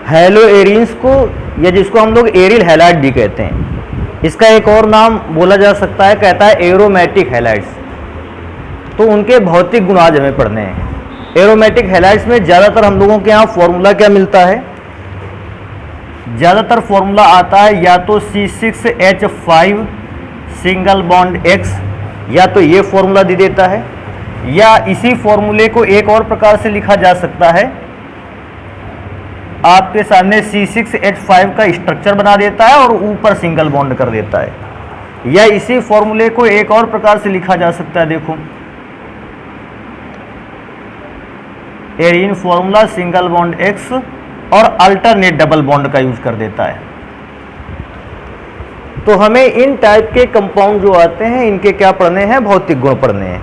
Hello arenes को, या जिसको हम लोग एरिल हैलाइड भी कहते हैं, इसका एक और नाम बोला जा सकता है, कहता है एरोमेटिक हैलाइड्स। तो उनके भौतिक गुण आज हमें पढ़ने हैं। एरोमेटिक हैलाइड्स में ज़्यादातर हम लोगों के यहाँ फॉर्मूला क्या मिलता है, ज़्यादातर फॉर्मूला आता है या तो C6H5 सिंगल बॉन्ड X, या तो ये फॉर्मूला दे देता है, या इसी फॉर्मूले को एक और प्रकार से लिखा जा सकता है, आपके सामने C6H5 का स्ट्रक्चर बना देता है और ऊपर सिंगल बॉन्ड कर देता है, या इसी फॉर्मूले को एक और प्रकार से लिखा जा सकता है, देखो arene formula single bond X और अल्टरनेट डबल बॉन्ड का यूज कर देता है। तो हमें इन टाइप के कंपाउंड जो आते हैं इनके क्या पढ़ने हैं, भौतिक गुण पढ़ने हैं।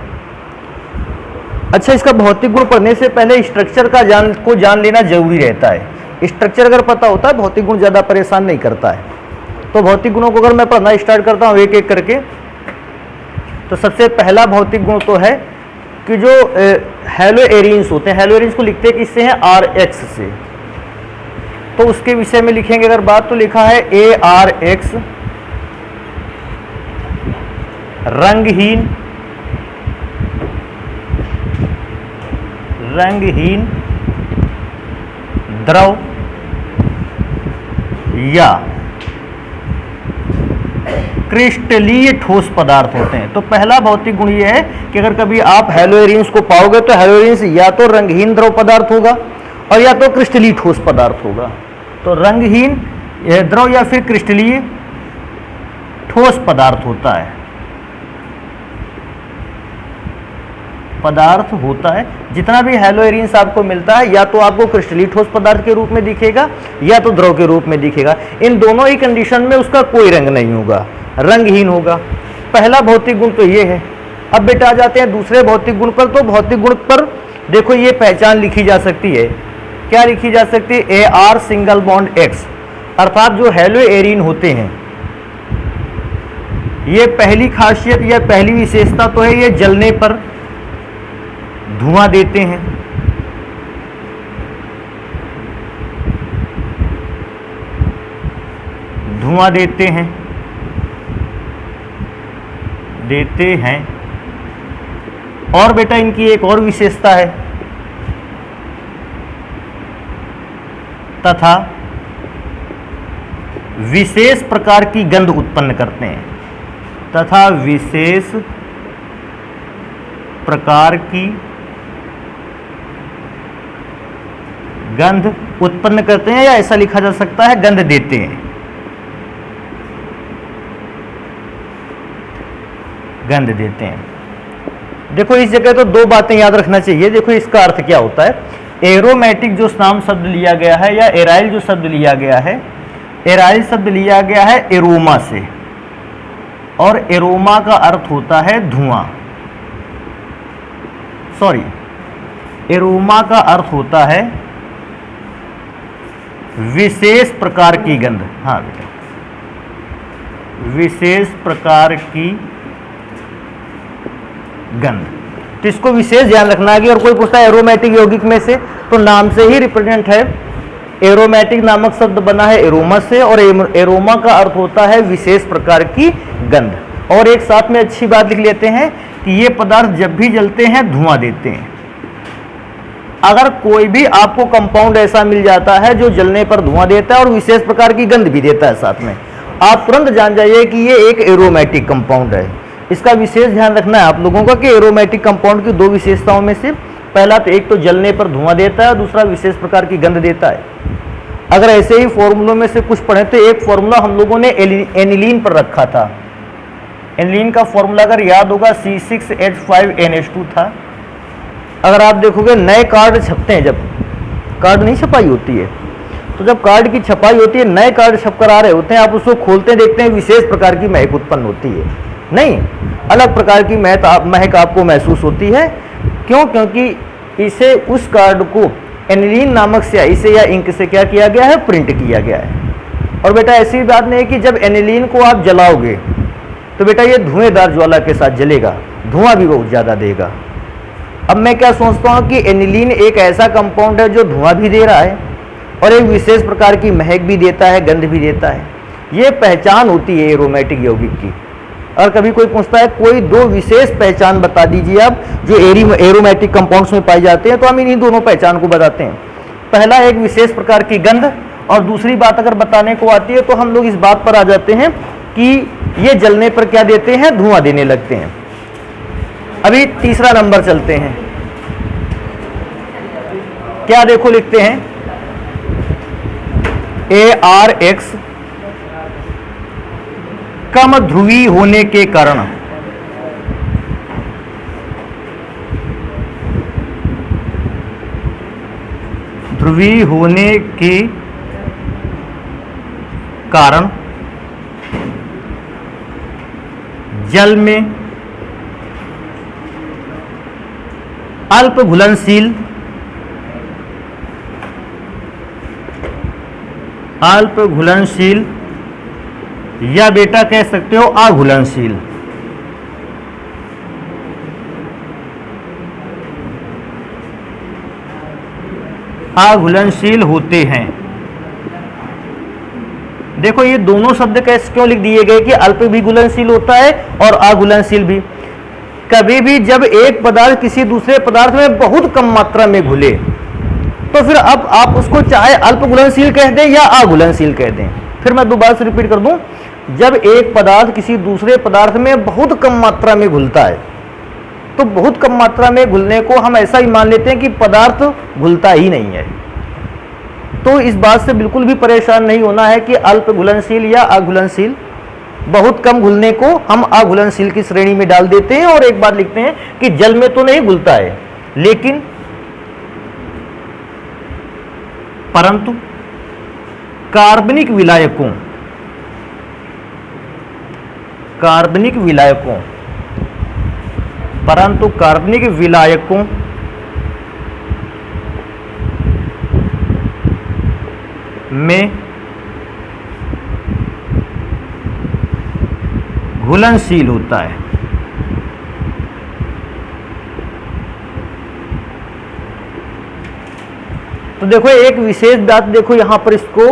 अच्छा, इसका भौतिक गुण पढ़ने से पहले स्ट्रक्चर का जान लेना जरूरी रहता है। स्ट्रक्चर अगर पता होता है भौतिक गुण ज़्यादा परेशान नहीं करता है। तो भौतिक गुणों को अगर मैं पढ़ना स्टार्ट करता हूँ एक एक करके, तो सबसे पहला भौतिक गुण तो है कि जो हैलो एरिन्स होते हैं, हैलो एरिन्स को लिखते हैं किससे हैं, RH से। तो उसके विषय में लिखेंगे अगर बात, तो लिखा है ARX रंगहीन द्रव या क्रिस्टलीय ठोस पदार्थ होते हैं। तो पहला भौतिक गुण ये है कि अगर कभी आप हैलो एरिन्स को पाओगे तो हैलो एरिन्स या तो रंगहीन द्रव पदार्थ होगा और या तो क्रिस्टलीय ठोस पदार्थ होगा। तो रंगहीन द्रव या फिर क्रिस्टलीय ठोस पदार्थ होता है, पदार्थ होता है। जितना भी हैलो एरिन्स आपको मिलता है या तो आपको क्रिस्टलीय ठोस पदार्थ के रूप में दिखेगा या तो द्रव के रूप में दिखेगा। इन दोनों ही कंडीशन में उसका कोई रंग नहीं होगा, रंगहीन होगा। पहला भौतिक गुण तो ये है। अब बेटा आ जाते हैं दूसरे भौतिक गुण पर। तो भौतिक गुण पर देखो ये पहचान लिखी जा सकती है, क्या लिखी जा सकती है, AR सिंगल बॉन्ड X, अर्थात जो हैलो एरिन होते हैं ये पहली खासियत या पहली विशेषता तो है ये जलने पर धुआं देते हैं। धुआं देते हैं और बेटा इनकी एक और विशेषता है, तथा विशेष प्रकार की गंध उत्पन्न करते हैं, तथा विशेष प्रकार की गंध उत्पन्न करते हैं, या ऐसा लिखा जा सकता है गंध देते हैं, गंध देते हैं। देखो इस जगह तो दो बातें याद रखना चाहिए। देखो इसका अर्थ क्या होता है, एरोमेटिक जो नाम शब्द लिया गया है या एराइल जो शब्द लिया गया है, एराइल शब्द लिया गया है एरोमा से, और एरोमा का अर्थ होता है धुआं। सॉरी, एरोमा का अर्थ होता है विशेष प्रकार की गंध। हाँ बेटा, विशेष प्रकार की गंध। तो इसको विशेष ध्यान रखना है कि और कोई पूछता है एरोमेटिक यौगिक में से, तो नाम से ही रिप्रेजेंट है। एरोमेटिक नामक शब्द बना है एरोमा से, और एरोमा का अर्थ होता है विशेष प्रकार की गंध। और एक साथ में अच्छी बात लिख लेते हैं कि ये पदार्थ जब भी जलते हैं धुआं देते हैं। अगर कोई भी आपको कंपाउंड ऐसा मिल जाता है जो जलने पर धुआं देता है और विशेष प्रकार की गंध भी देता है साथ में, आप तुरंत जान जाइए कि ये एक एरोमेटिक कंपाउंड है। इसका विशेष ध्यान रखना है आप लोगों का कि एरोमेटिक कंपाउंड की दो विशेषताओं में से पहला तो एक तो जलने पर धुआं देता है और दूसरा विशेष प्रकार की गंध देता है। अगर ऐसे ही फॉर्मूलों में से कुछ पढ़े तो एक फॉर्मूला हम लोगों ने एनिलीन पर रखा था। एनिलीन का फॉर्मूला अगर याद होगा C6H5NH2 था। अगर आप देखोगे नए कार्ड छपते हैं, जब कार्ड नहीं छपाई होती है, तो जब कार्ड की छपाई होती है, नए कार्ड छप कर आ रहे होते हैं, आप उसको खोलते देखते हैं विशेष प्रकार की महक उत्पन्न होती है, नहीं अलग प्रकार की महक आपको महसूस होती है। क्यों? क्योंकि इसे उस कार्ड को एनिलीन नामक स्याही से या इंक से क्या किया गया है, प्रिंट किया गया है। और बेटा ऐसी बात नहीं है कि जब एनिलीन को आप जलाओगे तो बेटा ये धुएंदार ज्वाला के साथ जलेगा, धुआं भी बहुत ज़्यादा देगा। अब मैं क्या सोचता हूँ कि एनिलीन एक ऐसा कंपाउंड है जो धुआं भी दे रहा है और एक विशेष प्रकार की महक भी देता है, गंध भी देता है। ये पहचान होती है एरोमेटिक यौगिक की। और कभी कोई पूछता है कोई दो विशेष पहचान बता दीजिए आप जो एरोमेटिक कंपाउंड्स में पाई जाते हैं, तो हम इन्हीं दोनों पहचान को बताते हैं। पहला एक विशेष प्रकार की गंध, और दूसरी बात अगर बताने को आती है तो हम लोग इस बात पर आ जाते हैं कि ये जलने पर क्या देते हैं, धुआं देने लगते हैं। अभी तीसरा नंबर चलते हैं, क्या देखो लिखते हैं ARX कम ध्रुवी होने के कारण जल में अल्प घुलनशील या बेटा कह सकते हो अघुलनशील होते हैं। देखो ये दोनों शब्द कैसे क्यों लिख दिए गए कि अल्प भी घुलनशील होता है और अघुलनशील भी। कभी भी जब एक पदार्थ किसी दूसरे पदार्थ में बहुत कम मात्रा में घुले तो फिर अब आप उसको चाहे अल्प घुलनशील कह दें या अघुलनशील कह दें। फिर मैं दोबारा से रिपीट कर दूं, जब एक पदार्थ किसी दूसरे पदार्थ में बहुत कम मात्रा में घुलता है तो बहुत कम मात्रा में घुलने को हम ऐसा ही मान लेते हैं कि पदार्थ घुलता ही नहीं है। तो इस बात से बिल्कुल भी परेशान नहीं होना है कि अल्प घुलनशील या अघुलनशील, बहुत कम घुलने को हम अघुलनशील की श्रेणी में डाल देते हैं। और एक बात लिखते हैं कि जल में तो नहीं घुलता है लेकिन परंतु कार्बनिक विलायकों में घुलनशील होता है। तो देखो एक विशेष बात, देखो यहां पर इसको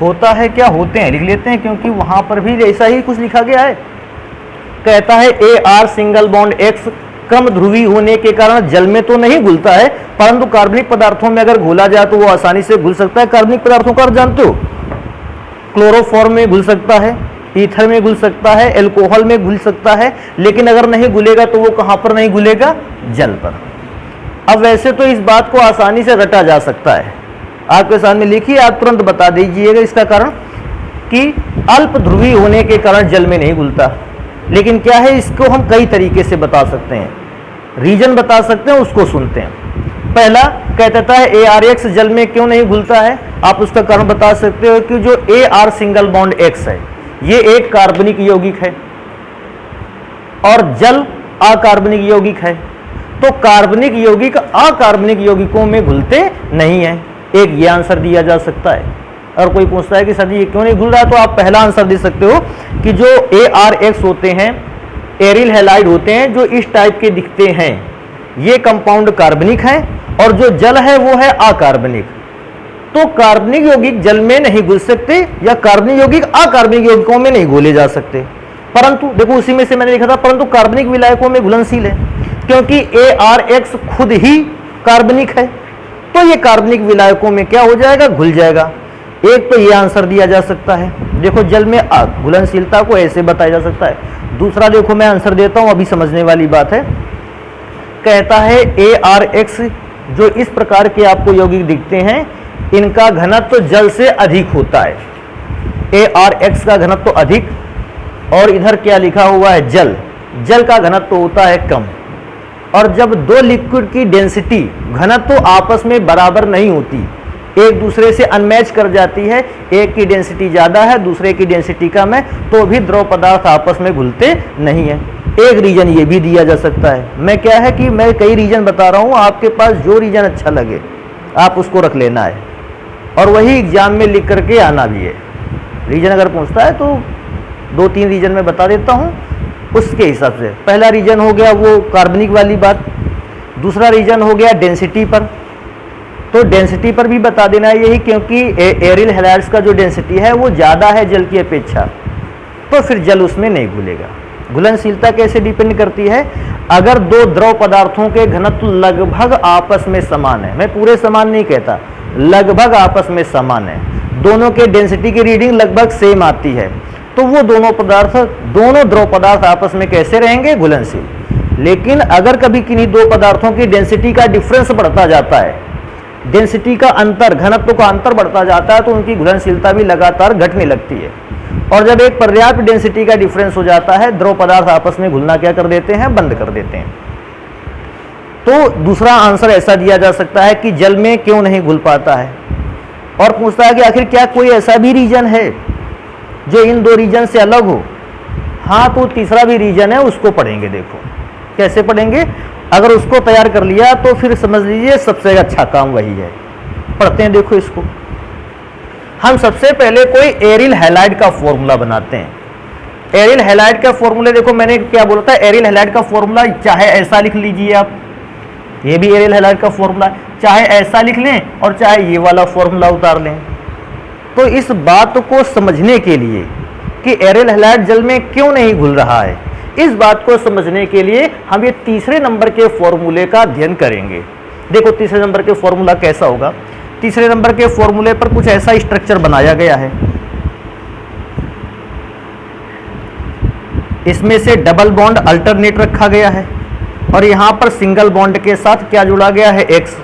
होता है क्या, होते हैं लिख लेते हैं क्योंकि वहां पर भी ऐसा ही कुछ लिखा गया है। कहता है AR सिंगल बॉन्ड X कम ध्रुवी होने के कारण जल में तो नहीं घुलता है परंतु कार्बनिक पदार्थों में अगर घोला जाए तो वो आसानी से घुल सकता है। कार्बनिक पदार्थों का आप जानते हो, क्लोरोफॉर्म में घुल सकता है, ईथर में घुल सकता है, एल्कोहल में घुल सकता है, लेकिन अगर नहीं घुलेगा तो वो कहां पर नहीं घुलेगा, जल पर। अब वैसे तो इस बात को आसानी से रटा जा सकता है, आपके सामने लिखिए, आप तुरंत बता दीजिएगा इसका कारण कि अल्प ध्रुवी होने के कारण जल में नहीं घुलता। लेकिन क्या है, इसको हम कई तरीके से बता सकते हैं, रीजन बता सकते हैं, उसको सुनते हैं। पहला कह देता है ARX जल में क्यों नहीं घुलता है, आप उसका कारण बता सकते हो कि जो AR सिंगल बॉन्ड X है ये एक कार्बनिक यौगिक है और जल अकार्बनिक यौगिक है। तो कार्बनिक यौगिक अकार्बनिक यौगिकों में घुलते नहीं है, एक ये आंसर दिया जा सकता है। और कोई पूछता है कि सर जी ये क्यों नहीं घुल रहा है, तो आप पहला आंसर दे सकते हो कि जो ARX होते हैं एरिल हैलाइड होते हैं जो इस टाइप के दिखते हैं, ये कंपाउंड कार्बनिक है और जो जल है वो है अकार्बनिक। तो कार्बनिक यौगिक जल में नहीं घुल सकते या कार्बनिक यौगिक अकार्बनिक यौगिकों में नहीं घोले जा सकते। परंतु देखो उसी में से मैंने लिखा था परंतु कार्बनिक विलायकों में घुलनशील है, क्योंकि ARX खुद ही कार्बनिक है तो ये कार्बनिक विलायकों में क्या हो जाएगा, घुल जाएगा। एक तो ये आंसर दिया जा सकता है, देखो जल में घुलनशीलता को ऐसे बताया जा सकता है। दूसरा देखो मैं आंसर देता हूं, अभी समझने वाली बात है। कहता है ARX जो इस प्रकार के आपको यौगिक दिखते हैं इनका घनत्व तो जल से अधिक होता है, ARX का घनत्व तो अधिक, और इधर क्या लिखा हुआ है, जल का घनत्व तो होता है कम। और जब दो लिक्विड की डेंसिटी घनत्व तो आपस में बराबर नहीं होती, एक दूसरे से अनमैच कर जाती है, एक की डेंसिटी ज़्यादा है दूसरे की डेंसिटी कम है, तो भी द्रव पदार्थ आपस में घुलते नहीं है। एक रीजन ये भी दिया जा सकता है। मैं क्या है कि मैं कई रीजन बता रहा हूँ, आपके पास जो रीजन अच्छा लगे आप उसको रख लेना है और वही एग्जाम में लिख करके आना भी है। रीजन अगर पूछता है तो 2-3 रीजन में बता देता हूँ उसके हिसाब से। पहला रीजन हो गया वो कार्बनिक वाली बात, दूसरा रीजन हो गया डेंसिटी पर, तो डेंसिटी पर भी बता देना है यही, क्योंकि एरियल हैलाइड्स का जो डेंसिटी है वो ज़्यादा है जल की अपेक्षा, तो फिर जल उसमें नहीं घुलेगा। घुलनशीलता कैसे डिपेंड करती है? अगर दो द्रव पदार्थों के घनत्व लगभग आपस में समान है, मैं पूरे समान नहीं कहता, लगभग आपस में समान है, दोनों के डेंसिटी की रीडिंग लगभग सेम आती है, तो वो दोनों द्रव पदार्थ आपस में कैसे रहेंगे? घुलनशील। लेकिन अगर कभी किन्हीं दो पदार्थों की डेंसिटी का डिफरेंस बढ़ता जाता है, डेंसिटी का अंतर, घनत्व का अंतर बढ़ता जाता है, तो उनकी घुलनशीलता भी लगातार घटने लगती है। और जब एक पर्याप्त डेंसिटी का डिफरेंस हो जाता है, द्रव पदार्थ आपस में घुलना क्या कर देते हैं? बंद कर देते हैं। तो दूसरा आंसर ऐसा दिया जा सकता है कि जल में क्यों नहीं घुल पाता है, और पूछता है कि आखिर क्या कोई ऐसा भी रीजन है जो इन दो रीजन से अलग हो? हाँ, तो तीसरा भी रीजन है, उसको पढ़ेंगे। देखो कैसे पढ़ेंगे, अगर उसको तैयार कर लिया तो फिर समझ लीजिए सबसे अच्छा काम वही है। पढ़ते हैं, देखो इसको। हम सबसे पहले कोई एरियल हैलाइड का फॉर्मूला बनाते हैं। एरियल हैलाइड का फॉर्मूला देखो, मैंने क्या बोला था, एरियल हैलाइड का फॉर्मूला चाहे ऐसा लिख लीजिए आप, ये भी एरियल हैलाइड का फॉर्मूला, चाहे ऐसा लिख लें और चाहे ये वाला फॉर्मूला उतार लें। तो इस बात को समझने के लिए कि एरियल हैलाइड जल में क्यों नहीं घुल रहा है, इस बात को समझने के लिए हम ये तीसरे नंबर के फॉर्मूले का अध्ययन करेंगे। देखो तीसरे नंबर के फॉर्मूला कैसा होगा। तीसरे नंबर के फॉर्मूले पर कुछ ऐसा स्ट्रक्चर बनाया गया है, इसमें से डबल बॉन्ड अल्टरनेट रखा गया है और यहाँ पर सिंगल बॉन्ड के साथ क्या जुड़ा गया है? एक्स।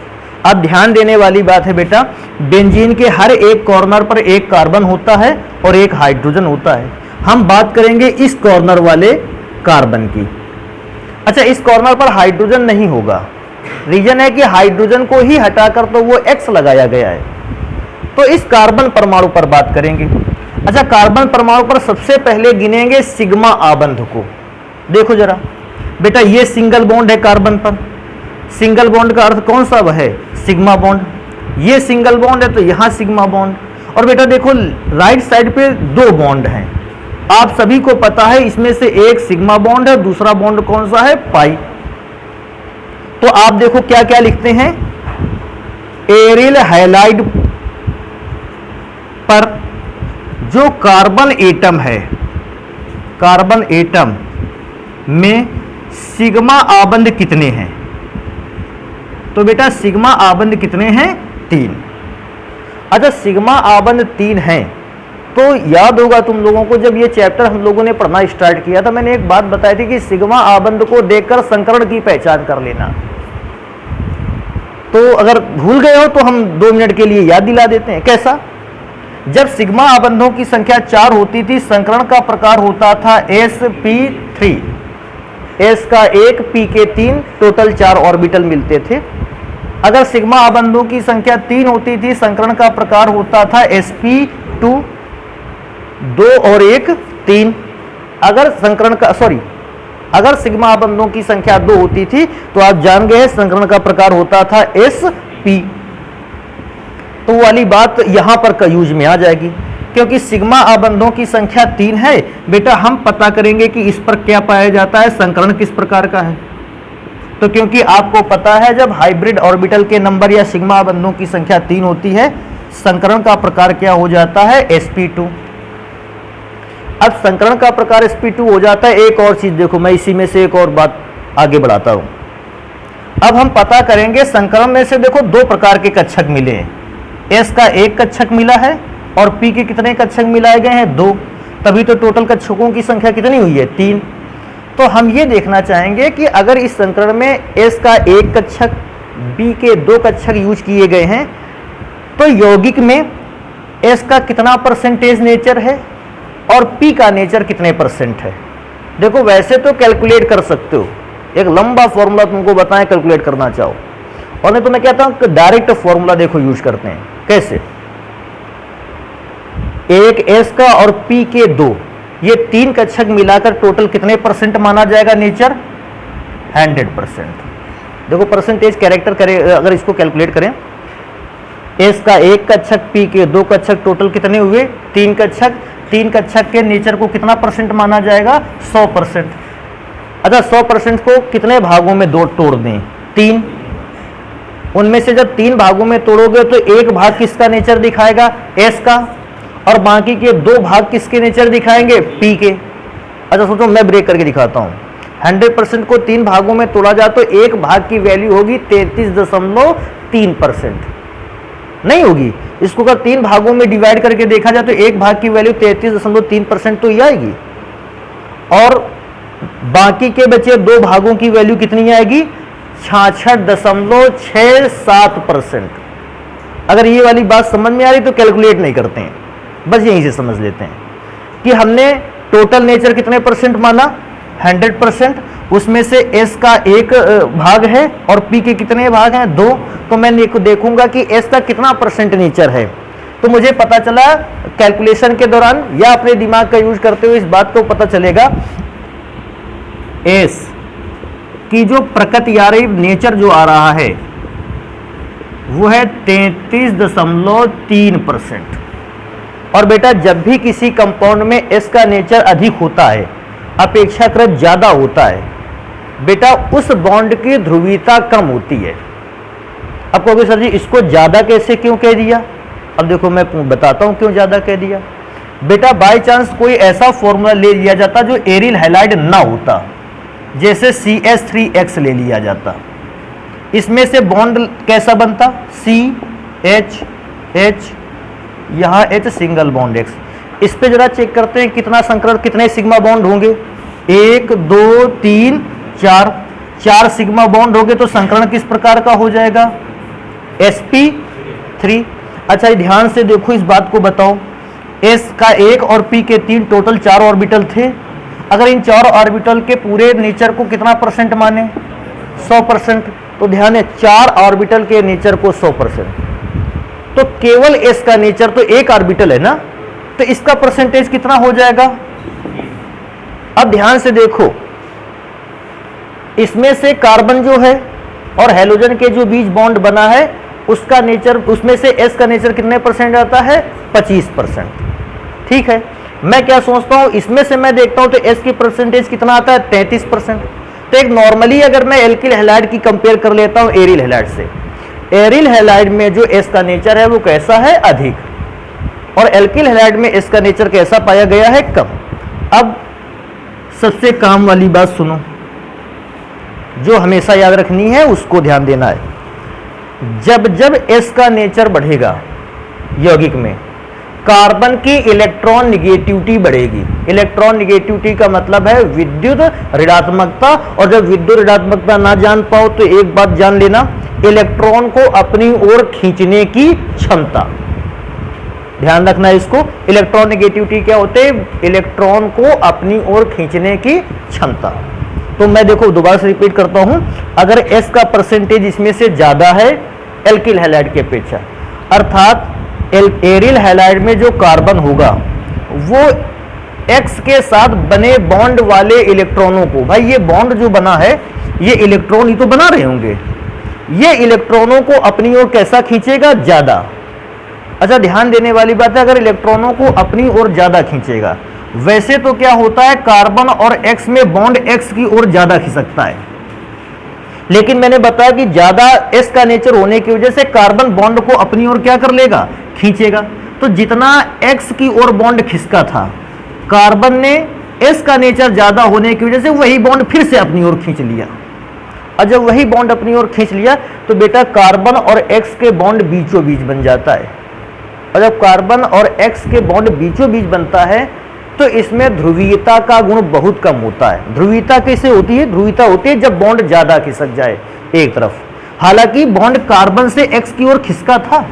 अब ध्यान देने वाली बात है बेटा, बेंजीन के हर एक कॉर्नर पर एक कार्बन होता है और एक हाइड्रोजन होता है। हम बात करेंगे इस कॉर्नर वाले कार्बन की। अच्छा, इस कॉर्नर पर हाइड्रोजन नहीं होगा, रीजन है कि हाइड्रोजन को ही हटाकर तो वो एक्स लगाया गया है। तो इस कार्बन परमाणु पर बात करेंगे। अच्छा, कार्बन परमाणु पर सबसे पहले गिनेंगे सिग्मा आबंध को। देखो जरा बेटा, ये सिंगल बॉन्ड है कार्बन पर, सिंगल बॉन्ड का अर्थ कौन सा है? Sigma bond. ये सिंगल बॉन्ड है तो यहाँ सिग्मा बॉन्ड। और बेटा देखो राइट साइड पे दो बॉन्ड हैं, आप सभी को पता है, इसमें से एक सिग्मा बॉन्ड है, दूसरा बॉन्ड कौन सा है? पाई। तो आप देखो क्या क्या लिखते हैं, एरियल हैलाइड पर जो कार्बन एटम है, कार्बन एटम में सिग्मा आबंध कितने हैं? तो बेटा सिग्मा आबंध कितने हैं? 3। अच्छा, सिग्मा आबंध 3 हैं, तो याद होगा तुम लोगों को, जब ये चैप्टर हम लोगों ने पढ़ना स्टार्ट किया था, मैंने एक बात बताई थी कि सिग्मा आबंध को देखकर संकरण की पहचान कर लेना। तो अगर भूल गए हो तो हम 2 मिनट के लिए याद दिला देते हैं। कैसा? जब सिग्मा आबंधों की संख्या 4 होती थी, संकरण का प्रकार होता था sp3, s का 1 p के 3, टोटल 4 ऑर्बिटल मिलते थे। अगर सिग्मा आबंधों की संख्या 3 होती थी, संकरण का प्रकार होता था sp2, 2 और 1 3। अगर सिग्मा आबंधों की संख्या 2 होती थी तो आप जान गए संकरण का प्रकार होता था sp। तो वाली बात यहां पर यूज में आ जाएगी, क्योंकि सिग्मा आबंधों की संख्या 3 है। बेटा हम पता करेंगे कि इस पर क्या पाया जाता है, संकरण किस प्रकार का है। तो क्योंकि आपको पता है जब हाइब्रिड ऑर्बिटल के नंबर या सिग्मा आबंधों की संख्या 3 होती है, संकरण का प्रकार क्या हो जाता है? sp2। अब संकरण का प्रकार sp2 हो जाता है। एक और चीज देखो, मैं इसी में से एक और बात आगे बढ़ाता हूं। अब हम पता करेंगे संकरण में से देखो 2 प्रकार के कक्षक मिले हैं, s का 1 कक्षक मिला है और p के कितने कक्षक मिलाए गए हैं? 2। तभी तो टोटल कक्षकों की संख्या कितनी हुई है? 3। तो हम ये देखना चाहेंगे कि अगर इस संकरण में s का 1 कक्षक, b के 2 कक्षक यूज किए गए हैं, तो यौगिक में s का कितना परसेंटेज नेचर है और p का नेचर कितने % है? देखो वैसे तो कैलकुलेट कर सकते हो, एक लंबा फॉर्मूला तुमको बताएं कैलकुलेट करना चाहो, और नहीं तो मैं कहता हूं कि डायरेक्ट फॉर्मूला देखो यूज करते हैं। कैसे? 1 s का और p के 2, ये 3 कक्षक मिलाकर टोटल कितने % माना जाएगा नेचर? 100%। देखो परसेंटेज कैरेक्टर करे, अगर इसको कैलकुलेट करें, s का 1 कक्षक, p के 2 कक्षक, टोटल कितने हुए? 3 कक्षक। 3 कक्षक के नेचर को कितना % माना जाएगा? 100%। अच्छा 100% को कितने भागों में तोड़ दें? 3। उनमें से जब 3 भागों में तोड़ोगे तो एक भाग किसका नेचर दिखाएगा, एस का, और बाकी के 2 भाग किसके नेचर दिखाएंगे, पी के। अच्छा सोचो, मैं ब्रेक करके दिखाता हूँ। 100% को 3 भागों में तोड़ा जाए तो एक भाग की वैल्यू होगी 33.3%, नहीं होगी। इसको अगर 3 भागों में डिवाइड करके देखा जाए तो एक भाग की वैल्यू 33.3% तो ही आएगी, और बाकी के बचे 2 भागों की वैल्यू कितनी आएगी, 66.67%। अगर ये वाली बात समझ में आ रही तो कैलकुलेट नहीं करते हैं, बस यहीं से समझ लेते हैं कि हमने टोटल नेचर कितने परसेंट माना, 100%। उसमें से एस का एक भाग है और पी के कितने भाग हैं, 2। तो मैं देखूंगा कि एस का कितना परसेंट नेचर है। तो मुझे पता चला कैलकुलेशन के दौरान या अपने दिमाग का यूज करते हुए इस बात को पता चलेगा, एस की जो प्रकृति आ रही, नेचर जो आ रहा है वो है 33.3%। और बेटा जब भी किसी कंपाउंड में एस का नेचर अधिक होता है, अपेक्षाकृत ज्यादा होता है, बेटा उस बॉन्ड की ध्रुवीयता कम होती है। अब कहोगे सर जी इसको ज्यादा कैसे क्यों कह दिया, अब देखो मैं बताता हूं क्यों ज्यादा कह दिया। बेटा बाय चांस कोई ऐसा फॉर्मूला ले लिया जाता जो एरिल हैलाइड ना होता, जैसे CH3X ले लिया जाता, इसमें से बॉन्ड कैसा बनता, CH, यहां H सिंगल बॉन्ड X। इस पे जरा चेक करते हैं कितना संकरण, कितने सिग्मा बॉन्ड होंगे, 1 2 3 4 सिग्मा बॉन्ड होंगे, तो संकरण किस प्रकार का हो जाएगा, sp3। अच्छा ध्यान से देखो, इस बात को बताओ, s का 1 और p के 3 टोटल 4 ऑर्बिटल थे। अगर इन 4 ऑर्बिटल के पूरे नेचर को कितना परसेंट माने, 100%। तो ध्यान है 4 ऑर्बिटल के नेचर को 100%, तो केवल s का नेचर तो 1 ऑर्बिटल है ना, तो इसका परसेंटेज कितना हो जाएगा। अब ध्यान से देखो, इसमें से कार्बन जो है और हेलोजन के जो बीच बॉन्ड बना है उसका नेचर, उसमें से s का नेचर कितने परसेंट आता है, 25%। ठीक है, मैं क्या सोचता हूं, इसमें से मैं देखता हूं तो s की परसेंटेज कितना आता है, 33%। तो एक नॉर्मली अगर मैं एल्किल हैलाइड की कंपेयर कर लेता हूं एरिल हैलाइड से, एरिल हैलाइड में जो s का नेचर है वो कैसा है, अधिक, और एल्किल हैलाइड में s का नेचर कैसा पाया गया है, कम। अब सबसे काम वाली बात सुनो, जो हमेशा याद रखनी है उसको ध्यान देना है। जब जब s का नेचर बढ़ेगा यौगिक में, कार्बन की इलेक्ट्रॉन निगेटिविटी बढ़ेगी। इलेक्ट्रॉन निगेटिविटी का मतलब है विद्युत ऋणात्मकता, और जब विद्युत ऋणात्मकता ना जान पाओ तो एक बात जान लेना, इलेक्ट्रॉन को अपनी ओर खींचने की क्षमता, ध्यान रखना इसको। इलेक्ट्रॉन निगेटिविटी क्या होते हैं, इलेक्ट्रॉन को अपनी ओर खींचने की क्षमता। तो मैं देखो दोबारा से रिपीट करता हूं, अगर s का परसेंटेज इसमें से ज्यादा है एल्किल हैलाइड की अपेक्षा, अर्थात एरिल हैलाइड में जो कार्बन होगा वो X के साथ बने बॉन्ड वाले इलेक्ट्रॉनों को, भाई ये बॉन्ड जो बना है ये इलेक्ट्रॉन ही तो बना रहे होंगे, ये इलेक्ट्रॉनों को अपनी ओर कैसा खींचेगा, ज्यादा। अच्छा ध्यान देने वाली बात है, अगर इलेक्ट्रॉनों को अपनी ओर ज्यादा खींचेगा, वैसे तो क्या होता है कार्बन और X में बॉन्ड X की ओर ज्यादा खिसकता है, लेकिन मैंने बताया कि ज्यादा S का नेचर होने की वजह से कार्बन बॉन्ड को अपनी ओर क्या कर लेगा, खींचेगा। तो जितना X की ओर बॉन्ड खिसका था, कार्बन ने S का नेचर ज्यादा होने की वजह से वही बॉन्ड फिर से अपनी ओर खींच लिया, और जब वही बॉन्ड अपनी ओर खींच लिया तो बेटा कार्बन और X के बॉन्ड बीचों बीच बन जाता है, और जब कार्बन और X के बॉन्ड बीचों बीच बनता है तो इसमें ध्रुवीयता का गुण बहुत कम होता है। ध्रुवीयता कैसे होती है, ध्रुवीयता होती है जब बॉन्ड ज्यादा खिसक जाए एक तरफ। हालांकि बॉन्ड कार्बन से X की ओर खिसका था,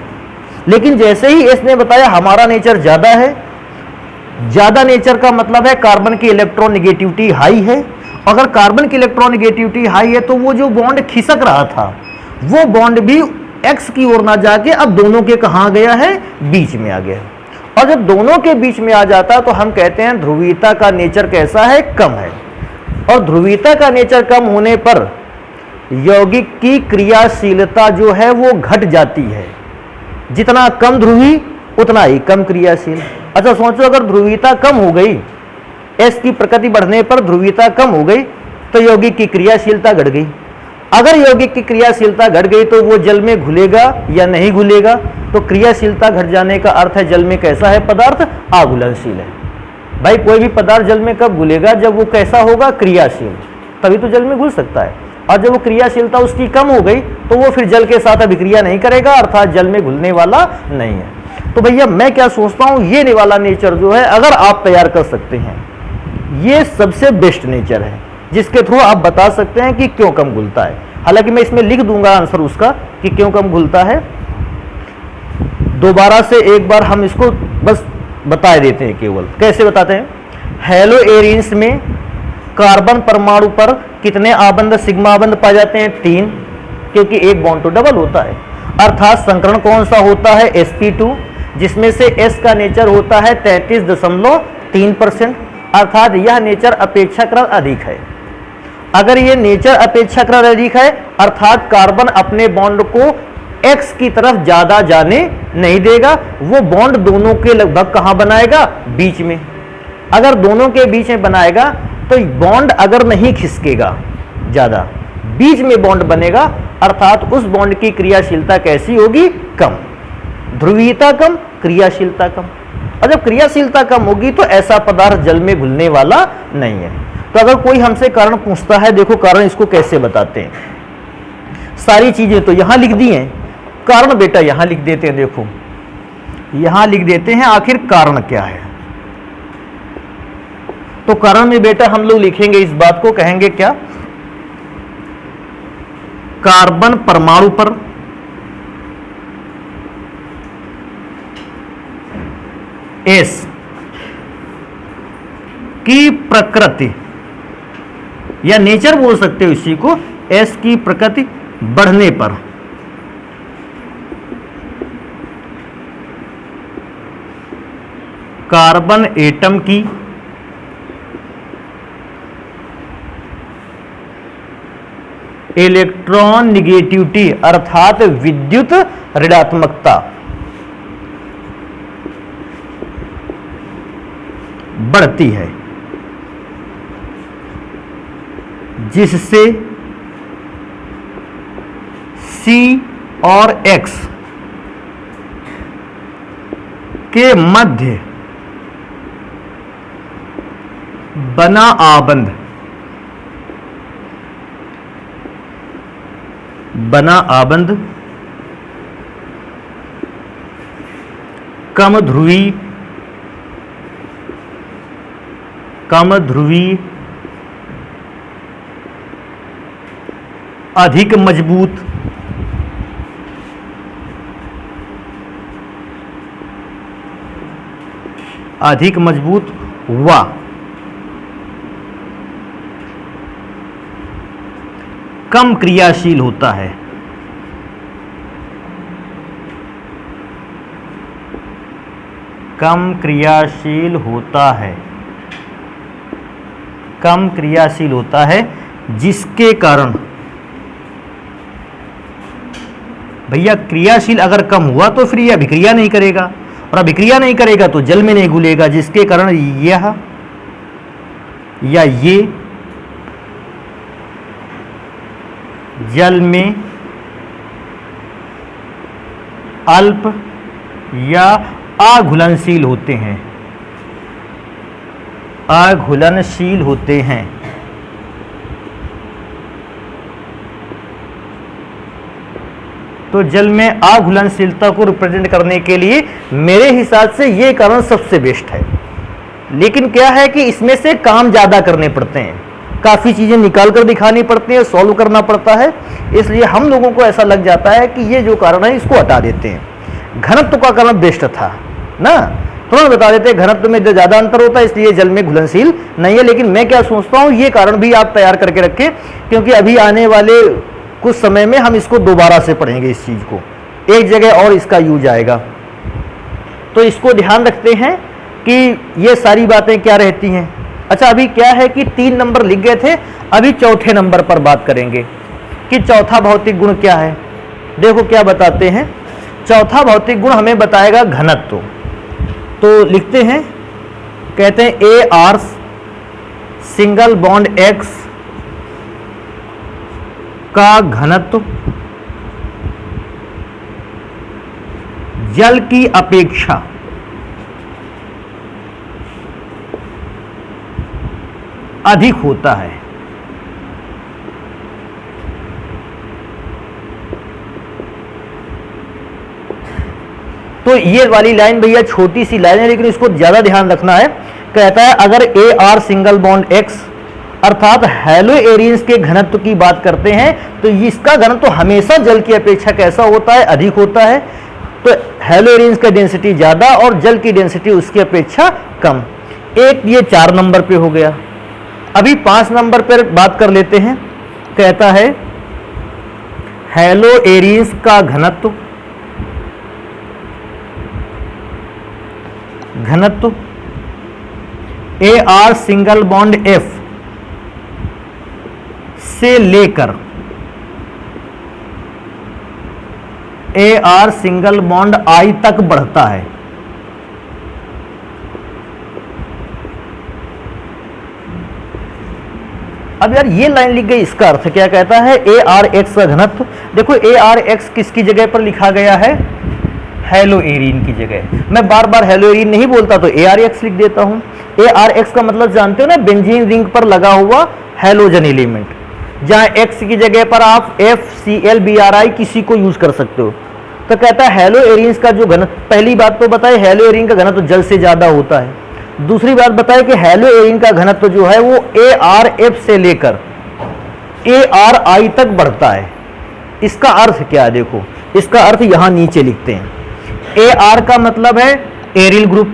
लेकिन जैसे ही S ने बताया हमारा नेचर ज्यादा है, ज्यादा नेचर का मतलब है कार्बन की इलेक्ट्रॉन निगेटिविटी हाई है। अगर कार्बन की इलेक्ट्रॉन निगेटिविटी हाई है तो वो जो बॉन्ड खिसक रहा था वो बॉन्ड भी X की ओर ना जाके अब दोनों के कहां गया है, बीच में आ गया। और जब दोनों के बीच में आ जाता तो हम कहते हैं ध्रुवीयता का नेचर कैसा है, कम है। और ध्रुवीयता का नेचर कम होने पर यौगिक की क्रियाशीलता जो है वो घट जाती है। जितना कम ध्रुवी उतना ही कम क्रियाशील। अच्छा सोचो, अगर ध्रुवीयता कम हो गई, S की प्रकृति बढ़ने पर ध्रुवीयता कम हो गई तो यौगिक की क्रियाशीलता घट गई। अगर यौगिक की क्रियाशीलता घट गई तो वो जल में घुलेगा या नहीं घुलेगा? तो क्रियाशीलता घट जाने का अर्थ है जल में कैसा है पदार्थ? अघुलनशील है। भाई कोई भी पदार्थ जल में कब घुलेगा? जब वो कैसा होगा? क्रियाशील, तभी तो जल में घुल सकता है। और जब वो क्रियाशीलता उसकी कम हो गई तो वो फिर जल के साथ अभिक्रिया नहीं करेगा, अर्थात जल में घुलने वाला नहीं है। तो भैया मैं क्या सोचता हूं, ये वाला नेचर जो है अगर आप तैयार कर सकते हैं, ये सबसे बेस्ट नेचर है जिसके थ्रू आप बता सकते हैं कि क्यों कम घुलता है। हालांकि मैं इसमें लिख दूंगा आंसर उसका कि क्यों कम घुलता है। दोबारा से एक बार हम इसको बस बता देते हैं। केवल कैसे बताते हैं? हेलो एरिन्स में कार्बन परमाणु पर कितने आबंध सिग्मा आबंध पाए जाते हैं? 3, क्योंकि एक बॉन्ड तो डबल होता है। अर्थात संकरण कौन सा होता है? sp2, जिसमें से s का नेचर होता है 33.3%। अर्थात यह नेचर अपेक्षाकृत अधिक है। अगर ये नेचर अपेक्षाकृत अधिक है अर्थात कार्बन अपने बॉन्ड को x की तरफ ज्यादा जाने नहीं देगा, वो बॉन्ड दोनों के लगभग कहां बनाएगा? बीच में। अगर दोनों के बीच में बनाएगा तो बॉन्ड अगर नहीं खिसकेगा ज्यादा, बीच में बॉन्ड बनेगा, अर्थात उस बॉन्ड की क्रियाशीलता कैसी होगी? कम। ध्रुवीयता कम, क्रियाशीलता कम। और जब क्रियाशीलता कम होगी तो ऐसा पदार्थ जल में घुलने वाला नहीं है। तो अगर कोई हमसे कारण पूछता है, देखो कारण इसको कैसे बताते हैं। सारी चीजें तो यहां लिख दी हैं, कारण बेटा यहां लिख देते हैं। देखो यहां लिख देते हैं आखिर कारण क्या है। तो कारण में बेटा हम लोग लिखेंगे इस बात को, कहेंगे क्या? कार्बन परमाणु पर S की प्रकृति या नेचर बोल सकते हो इसी को, S की प्रकृति बढ़ने पर कार्बन एटम की इलेक्ट्रॉन निगेटिविटी अर्थात विद्युत ऋणात्मकता बढ़ती है, जिससे C और X के मध्य बना आबंध कम ध्रुवी अधिक मजबूत व कम क्रियाशील होता है। कम क्रियाशील होता है जिसके कारण भैया क्रियाशील अगर कम हुआ तो फिर यह अभिक्रिया नहीं करेगा, और अभिक्रिया नहीं करेगा तो जल में नहीं घुलेगा, जिसके कारण यह या ये जल में अल्प या अघुलनशील होते हैं। तो जल में अघुलनशीलता को रिप्रेजेंट करने के लिए मेरे हिसाब से ये कारण सबसे बेस्ट है। लेकिन क्या है कि इसमें से काम ज्यादा करने पड़ते हैं, काफी चीजें निकाल कर दिखानी पड़ती है, सॉल्व करना पड़ता है, इसलिए हम लोगों को ऐसा लग जाता है कि ये जो कारण है इसको हटा देते हैं। घनत्व का कारण बेस्ट था ना, तुरंत बता देते हैं घनत्व में ज्यादा अंतर होता है इसलिए जल में घुलनशील नहीं है। लेकिन मैं क्या सोचता हूं, ये कारण भी आप तैयार करके रखें, क्योंकि अभी आने वाले कुछ समय में हम इसको दोबारा से पढ़ेंगे, इस चीज को एक जगह और इसका यूज आएगा। तो इसको ध्यान रखते हैं कि ये सारी बातें क्या रहती हैं। अच्छा अभी क्या है कि 3 नंबर लिख गए थे, अभी चौथे नंबर पर बात करेंगे कि चौथा भौतिक गुण क्या है। देखो क्या बताते हैं, चौथा भौतिक गुण हमें बताएगा घनत्व। तो लिखते हैं, कहते हैं AR सिंगल बॉन्ड X का घनत्व जल की अपेक्षा अधिक होता है। तो ये वाली लाइन भैया छोटी सी लाइन है, लेकिन इसको ज्यादा ध्यान रखना है। कहता है अगर AR सिंगल बॉन्ड X अर्थात हैलो एरियंस के घनत्व की बात करते हैं तो इसका घनत्व हमेशा जल की अपेक्षा कैसा होता है? अधिक होता है। तो हैलो एरियंस का डेंसिटी ज्यादा और जल की डेंसिटी उसकी अपेक्षा कम। एक ये 4 नंबर पे हो गया। अभी 5 नंबर पर बात कर लेते हैं। कहता है हैलो एरियंस का घनत्व AR सिंगल बॉन्ड F से लेकर AR सिंगल बॉन्ड I तक बढ़ता है। अब यार ये लाइन लिख गई, इसका अर्थ क्या कहता है? ARX का घनत्व। देखो ARX किसकी जगह पर लिखा गया है? हैलो एरिन की जगह। मैं बार बार हैलो एरिन नहीं बोलता तो ARX लिख देता हूं। ARX का मतलब जानते हो ना, बेंजीन रिंग पर लगा हुआ हैलोजन एलिमेंट, जहां X की जगह पर आप FClBrI किसी को यूज कर सकते हो। तो कहता है हैलो एरिन्स का जो घनत्व, पहली बात तो बताए हैलो एरिन का घनत्व जल से ज्यादा होता है। दूसरी बात बताए कि हैलो एरिन का घनत्व जो है वो ARF से लेकर ARI तक बढ़ता है। इसका अर्थ क्या है? देखो इसका अर्थ यहां नीचे लिखते हैं। AR का मतलब है एरिल ग्रुप,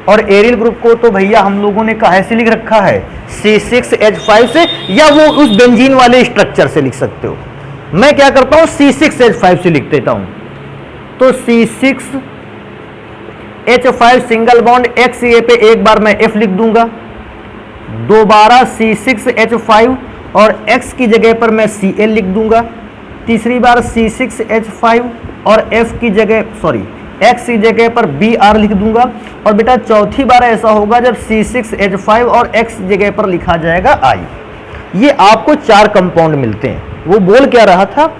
और एरिल ग्रुप को तो भैया हम लोगों ने काहे से लिख रखा है? C6H5 से, या वो उस बेंजीन वाले स्ट्रक्चर से लिख सकते हो। मैं क्या करता हूं, C6H5 से लिख देता हूं। तो C6H5 सिंगल बॉन्ड X ये पे एक बार मैं F लिख दूंगा, दोबारा C6H5 और X की जगह पर मैं Cl लिख दूंगा, तीसरी बार C6H5 और F की जगह X की जगह पर Br लिख दूंगा, और बेटा चौथी बार ऐसा होगा जब C6H5 और X की जगह पर लिखा जाएगा I। ये आपको 4 कंपाउंड मिलते हैं। वो बोल क्या रहा था?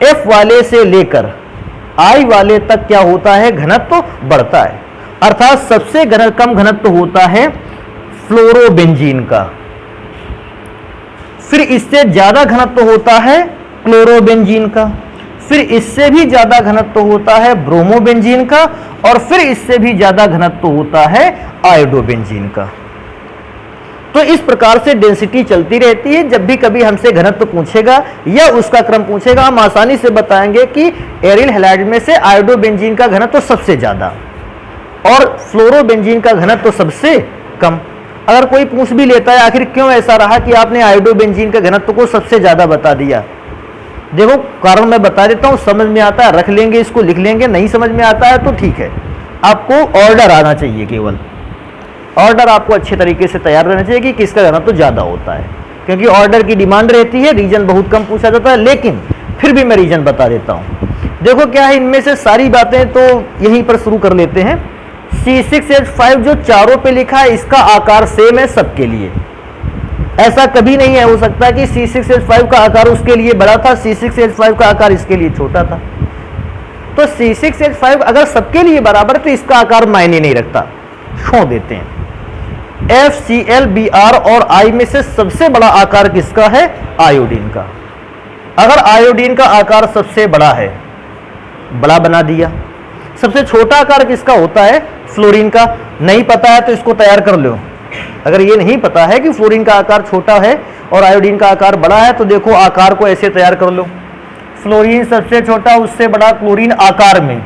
F वाले से लेकर I वाले तक क्या होता है? घनत्व बढ़ता है। अर्थात सबसे कम घनत्व होता है फ्लोरोबेंजीन का, फिर इससे ज्यादा घनत्व होता है क्लोरोबेंजीन का, फिर इससे भी ज्यादा घनत्व होता है ब्रोमोबेंजीन का, और फिर इससे भी ज्यादा घनत्व होता है आयोडोबेंजीन का। तो इस प्रकार से डेंसिटी चलती रहती है। जब भी कभी हमसे घनत्व पूछेगा या उसका क्रम पूछेगा, हम आसानी से बताएंगे कि एरिल हैलाइड में से आयोडोबेंजीन का घनत्व सबसे ज्यादा और फ्लोरोबेंजीन का घनत्व सबसे कम। अगर कोई पूछ भी लेता है आखिर क्यों ऐसा रहा कि आपने आयोडोबेंजीन के घनत्व को सबसे ज्यादा बता दिया, देखो कारण मैं बता देता हूं, समझ में आता है रख लेंगे, इसको लिख लेंगे, नहीं समझ में आता है तो ठीक है। आपको ऑर्डर आना चाहिए, केवल ऑर्डर आपको अच्छे तरीके से तैयार रहना चाहिए कि किसका घनत्व ज्यादा होता है, क्योंकि ऑर्डर की डिमांड रहती है, रीजन बहुत कम पूछा जाता है, लेकिन फिर भी मैं रीजन बता देता हूं। देखो क्या है, इनमें से सारी बातें तो यहीं पर शुरू कर लेते हैं। C6H5 जो चारों पे लिखा है, इसका आकार सेम है सबके लिए। ऐसा कभी नहीं है हो सकता कि C6H5 का आकार उसके लिए बड़ा था, C6H5 का आकार इसके लिए छोटा था। तो C6H5 अगर सबके लिए बराबर तो इसका आकार मायने नहीं रखता, छोड़ देते हैं। FClBr और I में से सबसे बड़ा आकार किसका है? आयोडीन का। अगर आयोडीन का आकार सबसे बड़ा है, बड़ा बना दिया। सबसे छोटा आकार किसका होता है? फ्लोरीन का। नहीं पता है तो इसको तैयार कर लो। अगर ये नहीं पता है कि फ्लोरीन का आकार छोटा है और आयोडीन का आकार बड़ा है, तो देखो आकार को ऐसे तैयार कर लो। फ्लोरीन सबसे छोटा, उससे बड़ा क्लोरीन आकार में,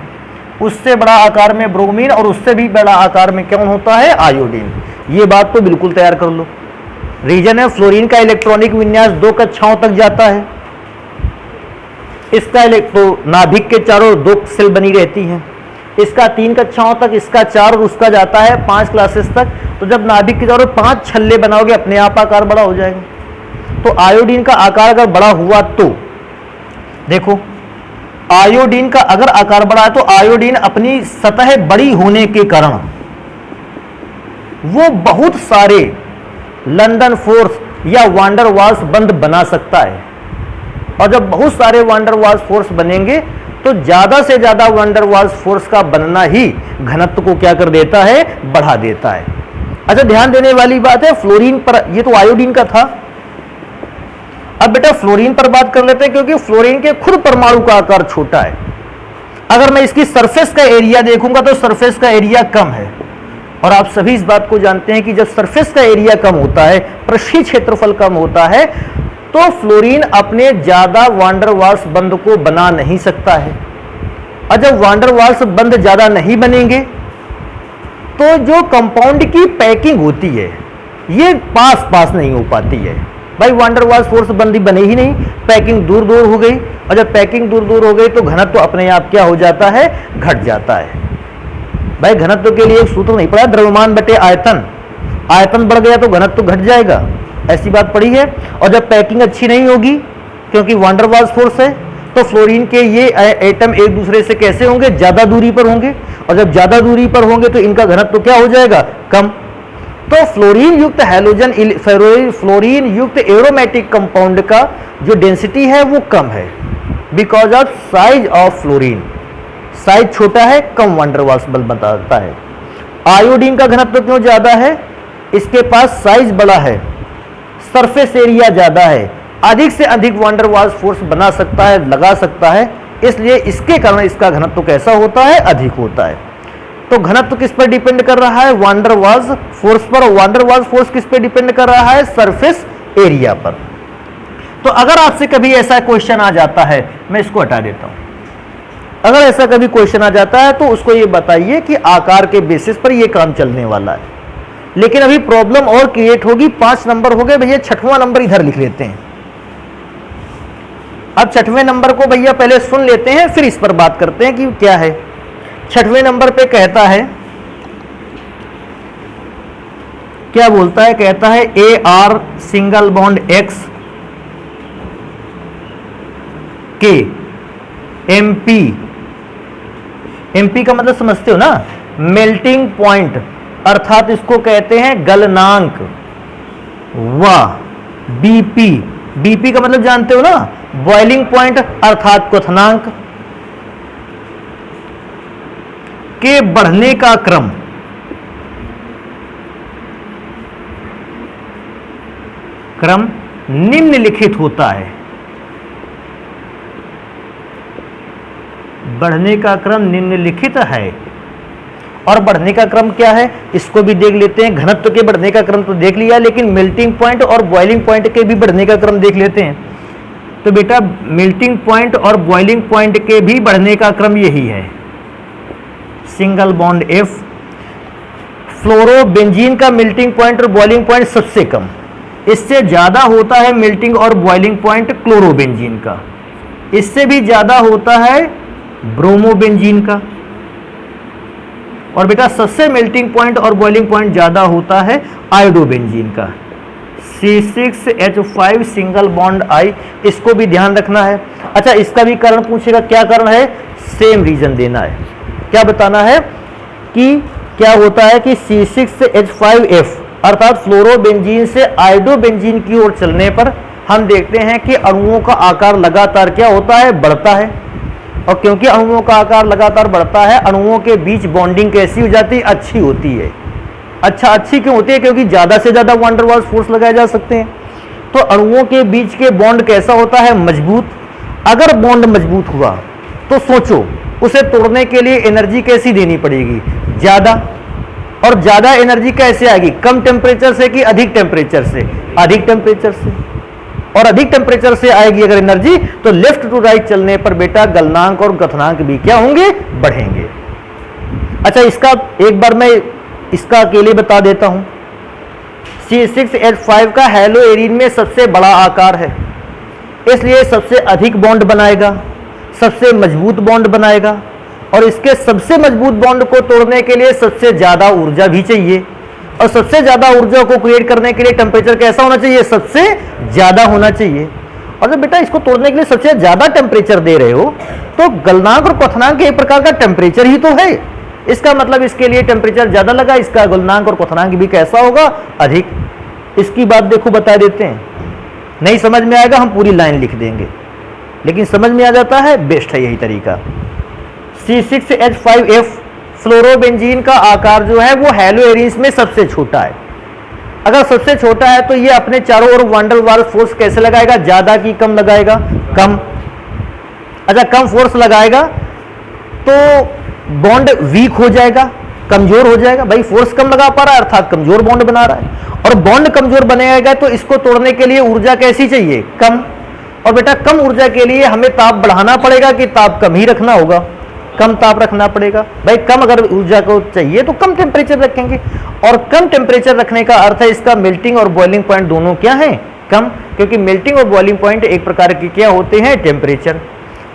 उससे बड़ा आकार में ब्रोमीन, और उससे भी बड़ा आकार में कौन होता है? आयोडीन। ये बात तो बिल्कुल तैयार कर लो। रीजन है, फ्लोरीन का इलेक्ट्रॉनिक विन्यास 2 कक्षाओं तक जाता है। इसका नाभिक के चारों 2 सेल बनी रहती हैं। इसका 3 कक्षाओं तक, इसका 4 और उसका जाता है 5 क्लासेस तक। तो जब नाभिक के चारों 5 छल्ले बनाओगे, अपने आप आकार बड़ा हो जाएगा। तो आयोडीन का आकार अगर बड़ा हुआ तो देखो, आयोडीन का अगर आकार बड़ा है तो आयोडीन अपनी सतह बड़ी होने के कारण वो बहुत सारे लंदन फोर्स या वांडर वाल्स बंद बना सकता है। और जब बहुत सारे वान डेर वाल्स फोर्स बनेंगे तो ज्यादा से ज्यादा वान डेर वाल्स फोर्स का बनना ही घनत्व को क्या कर देता है, बढ़ा देता है। अच्छा, ध्यान देने वाली बात है फ्लोरीन पर, ये तो आयोडीन का था। अब बेटा फ्लोरीन पर बात कर लेते हैं, क्योंकि फ्लोरीन के खुद परमाणु का आकार छोटा है। अगर मैं इसकी सरफेस का एरिया देखूंगा तो सरफेस का एरिया कम है, और आप सभी इस बात को जानते हैं कि जब सरफेस का एरिया कम होता है, पृष्ठीय क्षेत्रफल कम होता है, तो फ्लोरीन अपने ज्यादा वान डेर वाल्स बंध को बना नहीं सकता है। और जब वान डेर वाल्स बंध ज्यादा नहीं बनेंगे तो जो कंपाउंड की पैकिंग होती है ये पास पास नहीं हो पाती है। भाई वान डेर वाल्स फोर्स बंदी बने ही नहीं, पैकिंग दूर दूर हो गई, और जब पैकिंग दूर दूर हो गई तो घनत्व अपने आप क्या हो जाता है, घट जाता है। भाई घनत्व के लिए एक सूत्र नहीं पड़ा, द्रव्यमान बटे आयतन, आयतन बढ़ गया तो घनत्व घट जाएगा, ऐसी बात पड़ी है। और जब पैकिंग अच्छी नहीं होगी क्योंकि वान डेर वाल्स फोर्स है, तो फ्लोरीन के ये एटम एक दूसरे से कैसे होंगे, ज्यादा दूरी पर होंगे, और जब ज्यादा दूरी पर होंगे तो इनका घनत्व क्या हो जाएगा, कम। तो फ्लोरीन युक्त हैलोजन फ्लोरीन युक्त एरोमेटिक कंपाउंड का जो डेंसिटी है वो कम है, because of size of fluorine, size छोटा है, कम वान डेर वाल्स बल बताता है। आयोडीन का घनत्व क्यों ज्यादा है, इसके पास साइज बड़ा है, सरफेस एरिया ज्यादा है, अधिक से अधिक वान डेर वाल्स फोर्स बना सकता है, लगा सकता है, इसलिए इसके कारण इसका घनत्व कैसा होता है, अधिक होता है। तो घनत्व किस पर डिपेंड कर रहा है, वान डेर वाल्स फोर्स पर। वान डेर वाल्स फोर्स किस पे डिपेंड कर रहा है, सरफेस एरिया पर। तो अगर आपसे कभी ऐसा क्वेश्चन आ जाता है, मैं इसको हटा देता हूं, अगर ऐसा कभी क्वेश्चन आ जाता है तो उसको ये बताइए कि आकार के बेसिस पर ये काम चलने वाला है। लेकिन अभी प्रॉब्लम और क्रिएट होगी, 5 नंबर हो गए भैया, 6वां नंबर इधर लिख लेते हैं। अब 6वें नंबर को भैया पहले सुन लेते हैं, फिर इस पर बात करते हैं कि क्या है। 6वें नंबर पे कहता है, क्या बोलता है, कहता है AR सिंगल बॉन्ड X के MP, MP का मतलब समझते हो ना, मेल्टिंग पॉइंट, अर्थात इसको कहते हैं गलनांक, व BP, BP का मतलब जानते हो ना, बॉइलिंग पॉइंट अर्थात क्वथनांक के बढ़ने का क्रम निम्नलिखित होता है। बढ़ने का क्रम निम्नलिखित है, और बढ़ने का क्रम क्या है इसको भी देख लेते हैं। घनत्व के बढ़ने का क्रम तो देख लिया, लेकिन मेल्टिंग पॉइंट और बॉइलिंग पॉइंट के भी बढ़ने का क्रम देख लेते हैं। तो बेटा मेल्टिंग पॉइंट और बॉइलिंग पॉइंट के भी बढ़ने का क्रम यही है, सिंगल बॉन्ड F। फ्लोरोबेंजीन का मेल्टिंग पॉइंट और बॉइलिंग पॉइंट सबसे कम, इससे ज्यादा होता है मेल्टिंग और बॉइलिंग पॉइंट क्लोरोबेंजीन का, इससे भी ज्यादा होता है ब्रोमोबेंजीन का, और बेटा सबसे मेल्टिंग पॉइंट और बॉइलिंग पॉइंट ज्यादा होता है आयोडोबेंजीन का, C6H5 सिंगल बॉन्ड I, इसको भी ध्यान रखना है। अच्छा, इसका भी कारण पूछेगा, क्या कारण है, सेम रीजन देना है। क्या बताना है कि क्या होता है कि C6H5F अर्थात फ्लोरोबेंजीन से आयोडोबेंजीन की ओर चलने पर हम देखते हैं कि अणुओं का आकार लगातार क्या होता है, बढ़ता है। और क्योंकि अणुओं का आकार लगातार बढ़ता है, अणुओं के बीच बॉन्डिंग कैसी हो जाती है, अच्छी होती है। अच्छा, अच्छी क्यों होती है, क्योंकि ज्यादा से ज्यादा वान डेर वाल्स फोर्स लगाए जा सकते हैं। तो अणुओं के बीच के बॉन्ड कैसा होता है, मजबूत। अगर बॉन्ड मजबूत हुआ तो सोचो उसे तोड़ने के लिए एनर्जी कैसी देनी पड़ेगी, ज्यादा। और ज्यादा एनर्जी कैसे आएगी, कम टेम्परेचर से कि अधिक टेम्परेचर से, अधिक टेम्परेचर से। और अधिक टेम्परेचर से आएगी अगर एनर्जी, तो लेफ्ट टू राइट चलने पर बेटा गलनांक और गलनांक भी क्या होंगे, बढ़ेंगे। अच्छा, इसका एक बार मैं इसका अकेले बता देता हूं। C6H5 का हैलो एरीन में सबसे बड़ा आकार है, इसलिए सबसे अधिक बॉन्ड बनाएगा, सबसे मजबूत बॉन्ड बनाएगा। और इसके सबसे मजबूत बॉन्ड को तोड़ने के लिए सबसे ज्यादा ऊर्जा भी चाहिए, और सबसे ज्यादा ऊर्जा को क्रिएट करने के लिए टेम्परेचर कैसा होना चाहिए, सबसे ज्यादा होना चाहिए। और जब बेटा इसको तोड़ने के लिए सबसे ज्यादा टेम्परेचर दे रहे हो, तो गलनांक और क्वथनांक एक प्रकार का टेम्परेचर ही तो है। इसका मतलब इसके लिए टेम्परेचर ज्यादा लगा, इसका गलनांक और क्वथनांक भी कैसा होगा, अधिक। इसकी बात देखो बता देते हैं, नहीं समझ में आएगा हम पूरी लाइन लिख देंगे। लेकिन समझ में आ जाता है, बेस्ट है यही तरीका। C6H5F फ्लोरोबेंजीन का आकार जो है वो हैलोएरिन्स में सबसे छोटा है। अगर सबसे छोटा है तो ये अपने चारों ओर वांडर वाल्स फोर्स कैसे लगाएगा, ज्यादा की कम लगाएगा, कम। अच्छा, कम फोर्स लगाएगा तो बॉन्ड वीक हो जाएगा, कमजोर हो जाएगा। भाई फोर्स कम लगा पा रहा है अर्थात कमजोर बॉन्ड बना रहा है, और बॉन्ड कमजोर बनेगा तो इसको तोड़ने के लिए ऊर्जा कैसी चाहिए, कम। और बेटा कम ऊर्जा के लिए हमें ताप बढ़ाना पड़ेगा कि ताप कम ही रखना होगा, कम ताप रखना पड़ेगा। भाई कम अगर ऊर्जा को चाहिए तो कम टेम्परेचर रखेंगे, और कम टेम्परेचर रखने का अर्थ है इसका मेल्टिंग और बॉइलिंग पॉइंट दोनों क्या है, कम, क्योंकि मेल्टिंग और बॉइलिंग पॉइंट एक प्रकार के क्या होते हैं, टेम्परेचर।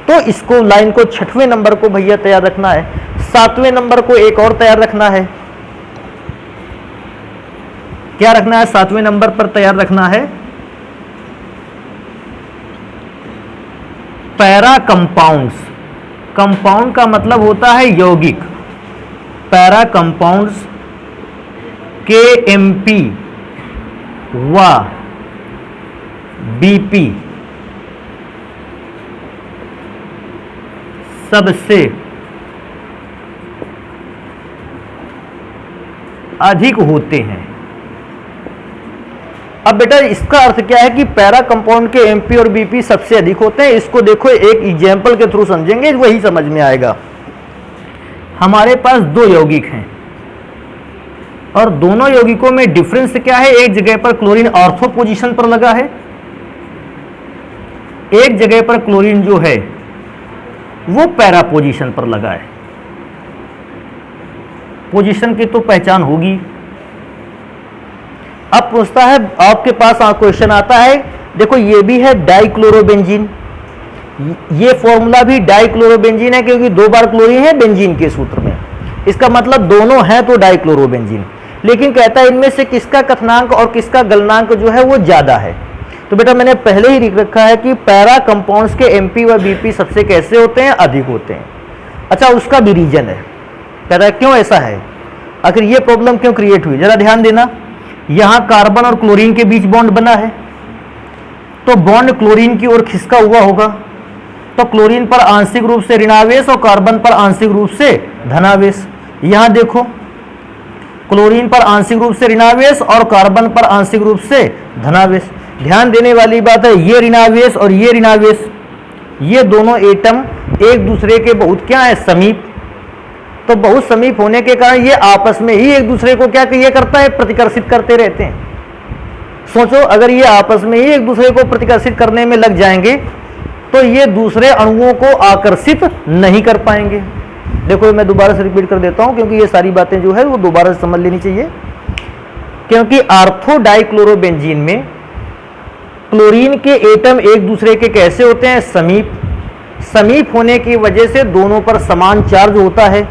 तो इसको लाइन को 6वें नंबर को भैया तैयार रखना है। 7वें नंबर को एक और तैयार रखना है। क्या रखना है 7वें नंबर पर तैयार रखना है, पैरा कंपाउंड्स। कंपाउंड का मतलब होता है यौगिक। पैरा कंपाउंड्स KMP व BP सबसे अधिक होते हैं। अब बेटा इसका अर्थ क्या है कि पैरा कंपाउंड के MP और BP सबसे अधिक होते हैं। इसको देखो एक एग्जाम्पल के थ्रू समझेंगे, वही समझ में आएगा। हमारे पास दो यौगिक हैं और दोनों यौगिकों में डिफरेंस क्या है, एक जगह पर क्लोरीन ऑर्थो पोजीशन पर लगा है, एक जगह पर क्लोरीन जो है वो पैरा पोजीशन पर लगा है। पोजीशन की तो पहचान होगी। अब पूछता है आपके पास क्वेश्चन आता है, देखो ये भी है डाइक्लोरोबेंजीन, ये फॉर्मूला भी डाइक्लोरोबेंजीन है क्योंकि 2 बार क्लोरीन है बेंजीन के सूत्र में, इसका मतलब दोनों हैं तो डाइक्लोरोबेंजीन। लेकिन कहता है इनमें से किसका कथनांक और किसका गलनांक जो है वो ज्यादा है। तो बेटा मैंने पहले ही लिख रखा है कि पैरा कंपाउंड्स के MP व BP सबसे कैसे होते हैं, अधिक होते हैं। अच्छा उसका भी रीजन है, कहता है क्यों ऐसा है, आखिर ये प्रॉब्लम क्यों क्रिएट हुई, जरा ध्यान देना। यहां कार्बन और क्लोरीन के बीच बॉन्ड बना है, तो बॉन्ड क्लोरीन की ओर खिसका हुआ होगा, तो क्लोरीन पर आंशिक रूप से ऋणावेश और कार्बन पर आंशिक रूप से धनावेश। यहां देखो क्लोरीन पर आंशिक रूप से ऋणावेश और कार्बन पर आंशिक रूप से धनावेश। ध्यान देने वाली बात है, ये ऋणावेश और ये ऋणावेश, ये दोनों एटम एक दूसरे के बहुत क्या है, समीप। तो बहुत समीप होने के कारण ये आपस में ही एक दूसरे को क्या ये करता है, प्रतिकर्षित करते रहते हैं। सोचो अगर ये आपस में ही एक दूसरे को प्रतिकर्षित करने में लग जाएंगे तो ये दूसरे अणुओं को आकर्षित नहीं कर पाएंगे। देखो मैं दोबारा से रिपीट कर देता हूं क्योंकि ये सारी बातें जो है वो दोबारा से समझ लेनी चाहिए। क्योंकि ऑर्थो डाइक्लोरोबेंजीन में क्लोरीन के एटम एक दूसरे के कैसे होते हैं, समीप। समीप होने की वजह से दोनों पर समान चार्ज होता है,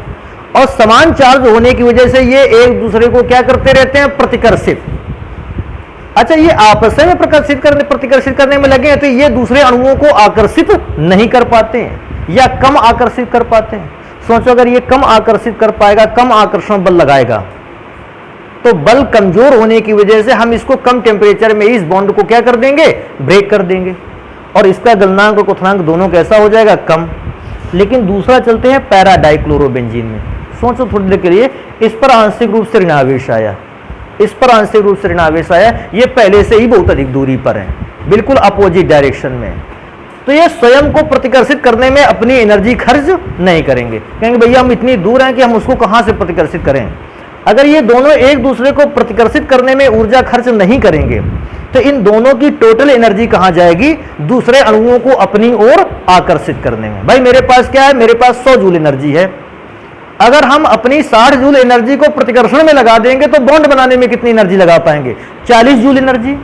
और समान चार्ज होने की वजह से ये एक दूसरे को क्या करते रहते हैं, प्रतिकर्षित। अच्छा ये आपस में प्रतिकर्षित करने में लगे हैं तो ये दूसरे अणुओं को आकर्षित नहीं कर पाते हैं या कम आकर्षित कर पाते हैं। सोचो अगर ये कम आकर्षित कर पाएगा, कम आकर्षण बल लगाएगा, तो बल कमजोर होने की वजह से हम इसको कम टेम्परेचर में इस बॉन्ड को क्या कर देंगे, ब्रेक कर देंगे, और इसका गलनांक और क्वथनांक दोनों कैसा हो जाएगा, कम। लेकिन दूसरा चलते हैं पैरा डाइक्लोरोबेंजीन में। सोचो थोड़ी देर के लिए, इस पर आंशिक रूप से ऋणावेश आया, इस पर आंशिक रूप से ऋणावेश आया, ये पहले से ही बहुत अधिक दूरी पर है, बिल्कुल अपोजिट डायरेक्शन में। तो ये स्वयं को प्रतिकर्षित करने में अपनी एनर्जी खर्च नहीं करेंगे, कहेंगे भैया हम इतनी दूर हैं कि हम उसको कहां से प्रतिकर्षित करें। अगर ये दोनों एक दूसरे को प्रतिकर्षित करने में ऊर्जा खर्च नहीं करेंगे तो इन दोनों की टोटल एनर्जी कहां जाएगी, दूसरे अणुओं को अपनी ओर आकर्षित करने में। भाई मेरे पास क्या है, मेरे पास 100 जूल एनर्जी है, अगर हम अपनी 60 जूल एनर्जी को प्रतिकर्षण में लगा देंगे तो बॉन्ड बनाने में कितनी एनर्जी लगा पाएंगे, 40 जूल एनर्जी।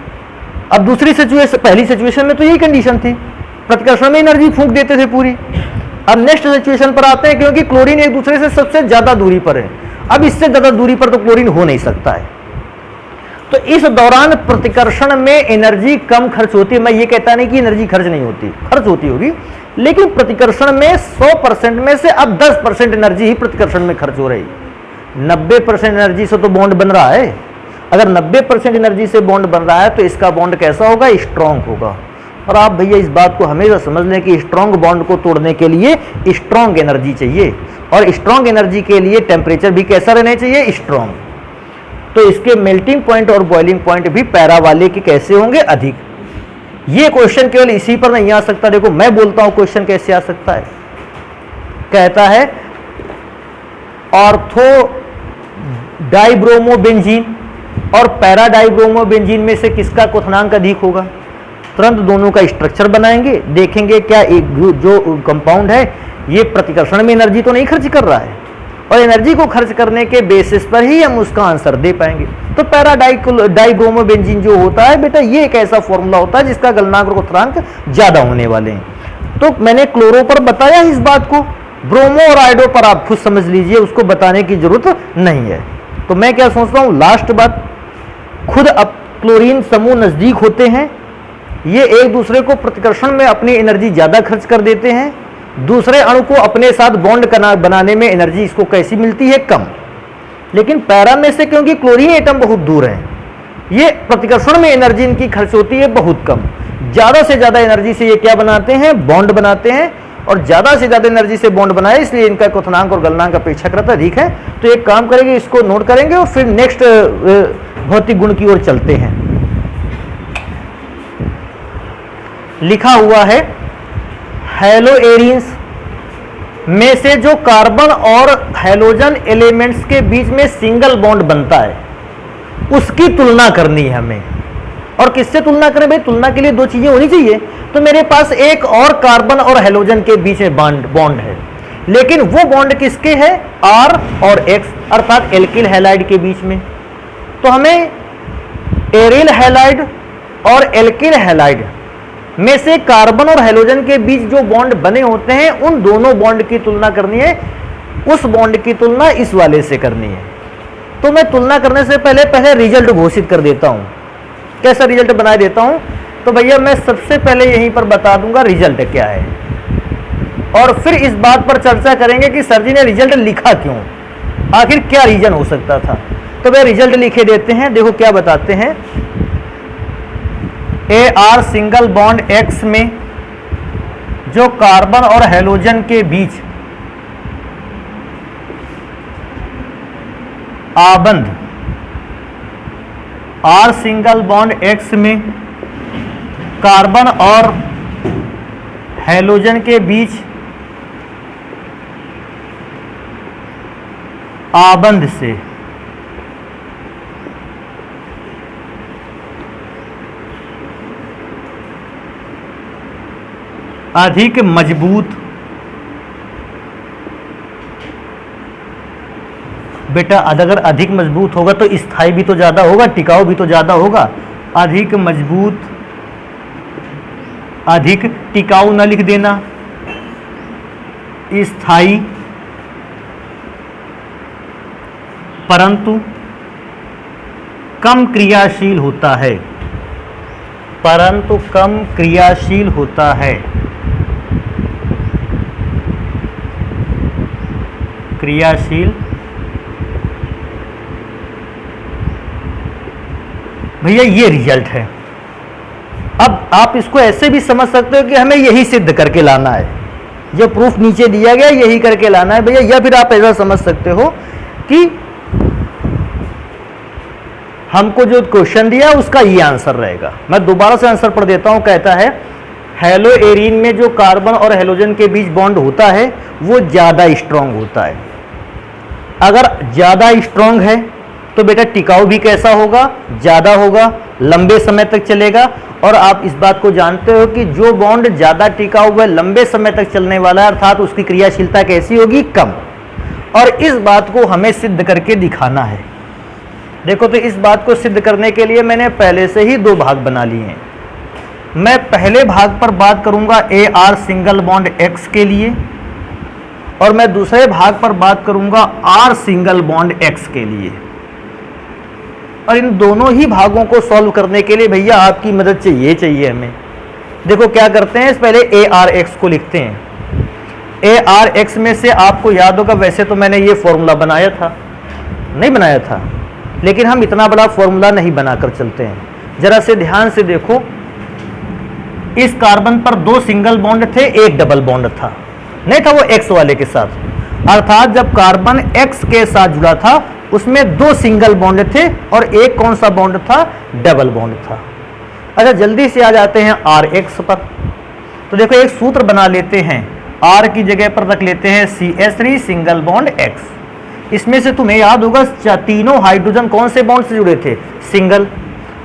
अब दूसरी सिचुएशन, पहली सिचुएशन में तो यही कंडीशन थी, प्रतिकर्षण में एनर्जी फूंक देते थे पूरी। अब नेक्स्ट सिचुएशन पर आते हैं, क्योंकि क्लोरीन एक दूसरे से सबसे ज्यादा दूरी पर है, अब इससे ज्यादा दूरी पर तो क्लोरीन हो नहीं सकता है, तो इस दौरान प्रतिकर्षण में एनर्जी कम खर्च होती है। मैं ये कहता नहीं कि एनर्जी खर्च नहीं होती, खर्च होती होगी, लेकिन प्रतिकर्षण में 100% में से अब 10% एनर्जी ही प्रतिकर्षण में खर्च हो रही। 90% एनर्जी से तो बॉन्ड बन रहा है, अगर 90% एनर्जी से बॉन्ड बन रहा है तो इसका बॉन्ड कैसा होगा, स्ट्रॉन्ग होगा। और आप भैया इस बात को हमेशा समझ लें कि स्ट्रॉन्ग बॉन्ड को तोड़ने के लिए स्ट्रॉन्ग एनर्जी चाहिए, और स्ट्रॉन्ग एनर्जी के लिए टेम्परेचर भी कैसा रहना चाहिए, स्ट्रॉन्ग। तो इसके मेल्टिंग पॉइंट और बॉइलिंग पॉइंट भी पैरा वाले के कैसे होंगे, अधिक। ये क्वेश्चन केवल इसी पर नहीं आ सकता। देखो मैं बोलता हूं क्वेश्चन कैसे आ सकता है, कहता है ऑर्थो डाइब्रोमोबेंजीन और पैरा डाइब्रोमोबेंजीन में से किसका क्वथनांक अधिक होगा। तुरंत दोनों का स्ट्रक्चर बनाएंगे, देखेंगे क्या एक जो कंपाउंड है ये प्रतिकर्षण में एनर्जी तो नहीं खर्च कर रहा है, और एनर्जी को खर्च करने के बेसिस पर ही हम उसका आंसर दे पाएंगे। तो पैरा डाइब्रोमोबेंजीन जो होता है बेटा, ये एक ऐसा फॉर्मूला होता है जिसका गलनांक और क्वथनांक ज्यादा होने वाले हैं। तो मैंने क्लोरो पर बताया इस बात को, ब्रोमो और आयोडो पर आप खुद समझ लीजिए, उसको बताने की जरूरत नहीं है। तो मैं क्या सोचता हूं, लास्ट बात, खुद अब क्लोरीन समूह नजदीक होते हैं, ये एक दूसरे को प्रतिकर्षण में अपनी एनर्जी ज्यादा खर्च कर देते हैं, दूसरे अणु को अपने साथ बॉन्ड बनाने में एनर्जी इसको कैसी मिलती है, कम। लेकिन पैरा में से क्योंकि क्लोरीन एटम बहुत दूर है, ये प्रतिकर्षण में एनर्जी इनकी खर्च होती है बहुत कम। ज्यादा से ज्यादा एनर्जी से ये क्या बनाते हैं, बॉन्ड बनाते हैं, और ज्यादा से ज्यादा एनर्जी से बॉन्ड बनाए, इसलिए इनका क्वथनांक और गलनांक अपेक्षाकृत अधिक है। तो एक काम करेंगे, इसको नोट करेंगे और फिर नेक्स्ट भौतिक गुण की ओर चलते हैं। लिखा हुआ है हैलोएरिन्स में से जो कार्बन और हैलोजन एलिमेंट्स के बीच में सिंगल बॉन्ड बनता है उसकी तुलना करनी है हमें। और किससे तुलना करें भाई, तुलना के लिए दो चीजें होनी चाहिए। तो मेरे पास एक और कार्बन और हैलोजन के बीच में बॉन्ड है, लेकिन वो बॉन्ड किसके है, R और X, अर्थात एल्किल हैलाइड के बीच में। तो हमें एरिल हैलाइड और एल्किल हैलाइड में से कार्बन और हैलोजन के बीच जो बॉन्ड बने होते हैं उन दोनों बॉन्ड की तुलना करनी है, उस बॉन्ड की तुलना इस वाले से करनी है। तो मैं तुलना करने से पहले रिजल्ट घोषित कर देता हूं। कैसा रिजल्ट बना देता हूं, तो भैया मैं सबसे पहले यहीं पर बता दूंगा रिजल्ट क्या है, और फिर इस बात पर चर्चा करेंगे कि सर जी ने रिजल्ट लिखा क्यों, आखिर क्या रीजन हो सकता था। तो भाई रिजल्ट लिखे देते हैं, देखो क्या बताते हैं। AR सिंगल बॉन्ड X में जो कार्बन और हैलोजन के बीच आबंध, R सिंगल बॉन्ड X में कार्बन और हैलोजन के बीच आबंध से अधिक मजबूत, बेटा अगर अधिक मजबूत होगा तो स्थायी भी तो ज्यादा होगा, टिकाऊ भी तो ज्यादा होगा। अधिक मजबूत, अधिक टिकाऊ न लिख देना, स्थायी, परंतु कम क्रियाशील होता है, परंतु कम क्रियाशील होता है। क्रियाशील, भैया ये रिजल्ट है। अब आप इसको ऐसे भी समझ सकते हो कि हमें यही सिद्ध करके लाना है, जो प्रूफ नीचे दिया गया यही करके लाना है भैया। या फिर आप ऐसा समझ सकते हो कि हमको जो क्वेश्चन दिया उसका ये आंसर रहेगा। मैं दोबारा से आंसर पढ़ देता हूं, कहता है हैलोएरिन में जो कार्बन और हैलोजन के बीच बॉन्ड होता है वो ज्यादा स्ट्रांग होता है। अगर ज्यादा स्ट्रांग है तो बेटा टिकाऊ भी कैसा होगा, ज्यादा होगा, लंबे समय तक चलेगा। और आप इस बात को जानते हो कि जो बॉन्ड ज्यादा टिकाऊ है, लंबे समय तक चलने वाला है, अर्थात उसकी क्रियाशीलता कैसी होगी, कम। और इस बात को हमें सिद्ध करके दिखाना है। देखो तो इस बात को सिद्ध करने के लिए मैंने पहले से ही दो भाग बना लिए हैं। मैं पहले भाग पर बात करूंगा AR सिंगल बॉन्ड X के लिए, और मैं दूसरे भाग पर बात करूंगा R सिंगल बॉन्ड X के लिए। और इन दोनों ही भागों को सॉल्व करने के लिए भैया आपकी मदद चाहिए हमें। देखो क्या करते हैं, पहले ARX को लिखते हैं। ARX में से आपको याद होगा, वैसे तो मैंने ये फॉर्मूला बनाया था, नहीं बनाया था, लेकिन हम इतना बड़ा फॉर्मूला नहीं बनाकर चलते हैं। जरा से ध्यान से देखो, इस कार्बन पर 2 सिंगल बॉन्ड थे, एक डबल बॉन्ड था, नहीं था वो एक्स वाले के साथ। अर्थात जब कार्बन एक्स के साथ जुड़ा था उसमें 2 सिंगल बॉन्ड थे और एक कौन सा बॉन्ड था, डबल बॉन्ड था। अच्छा जल्दी से आ जाते हैं आर एक्स पर। तो देखो एक सूत्र बना लेते हैं, आर की जगह पर रख लेते हैं CH3 सिंगल बॉन्ड एक्स। इसमें से तुम्हें याद होगा तीनों हाइड्रोजन कौन से बॉन्ड से जुड़े थे, सिंगल।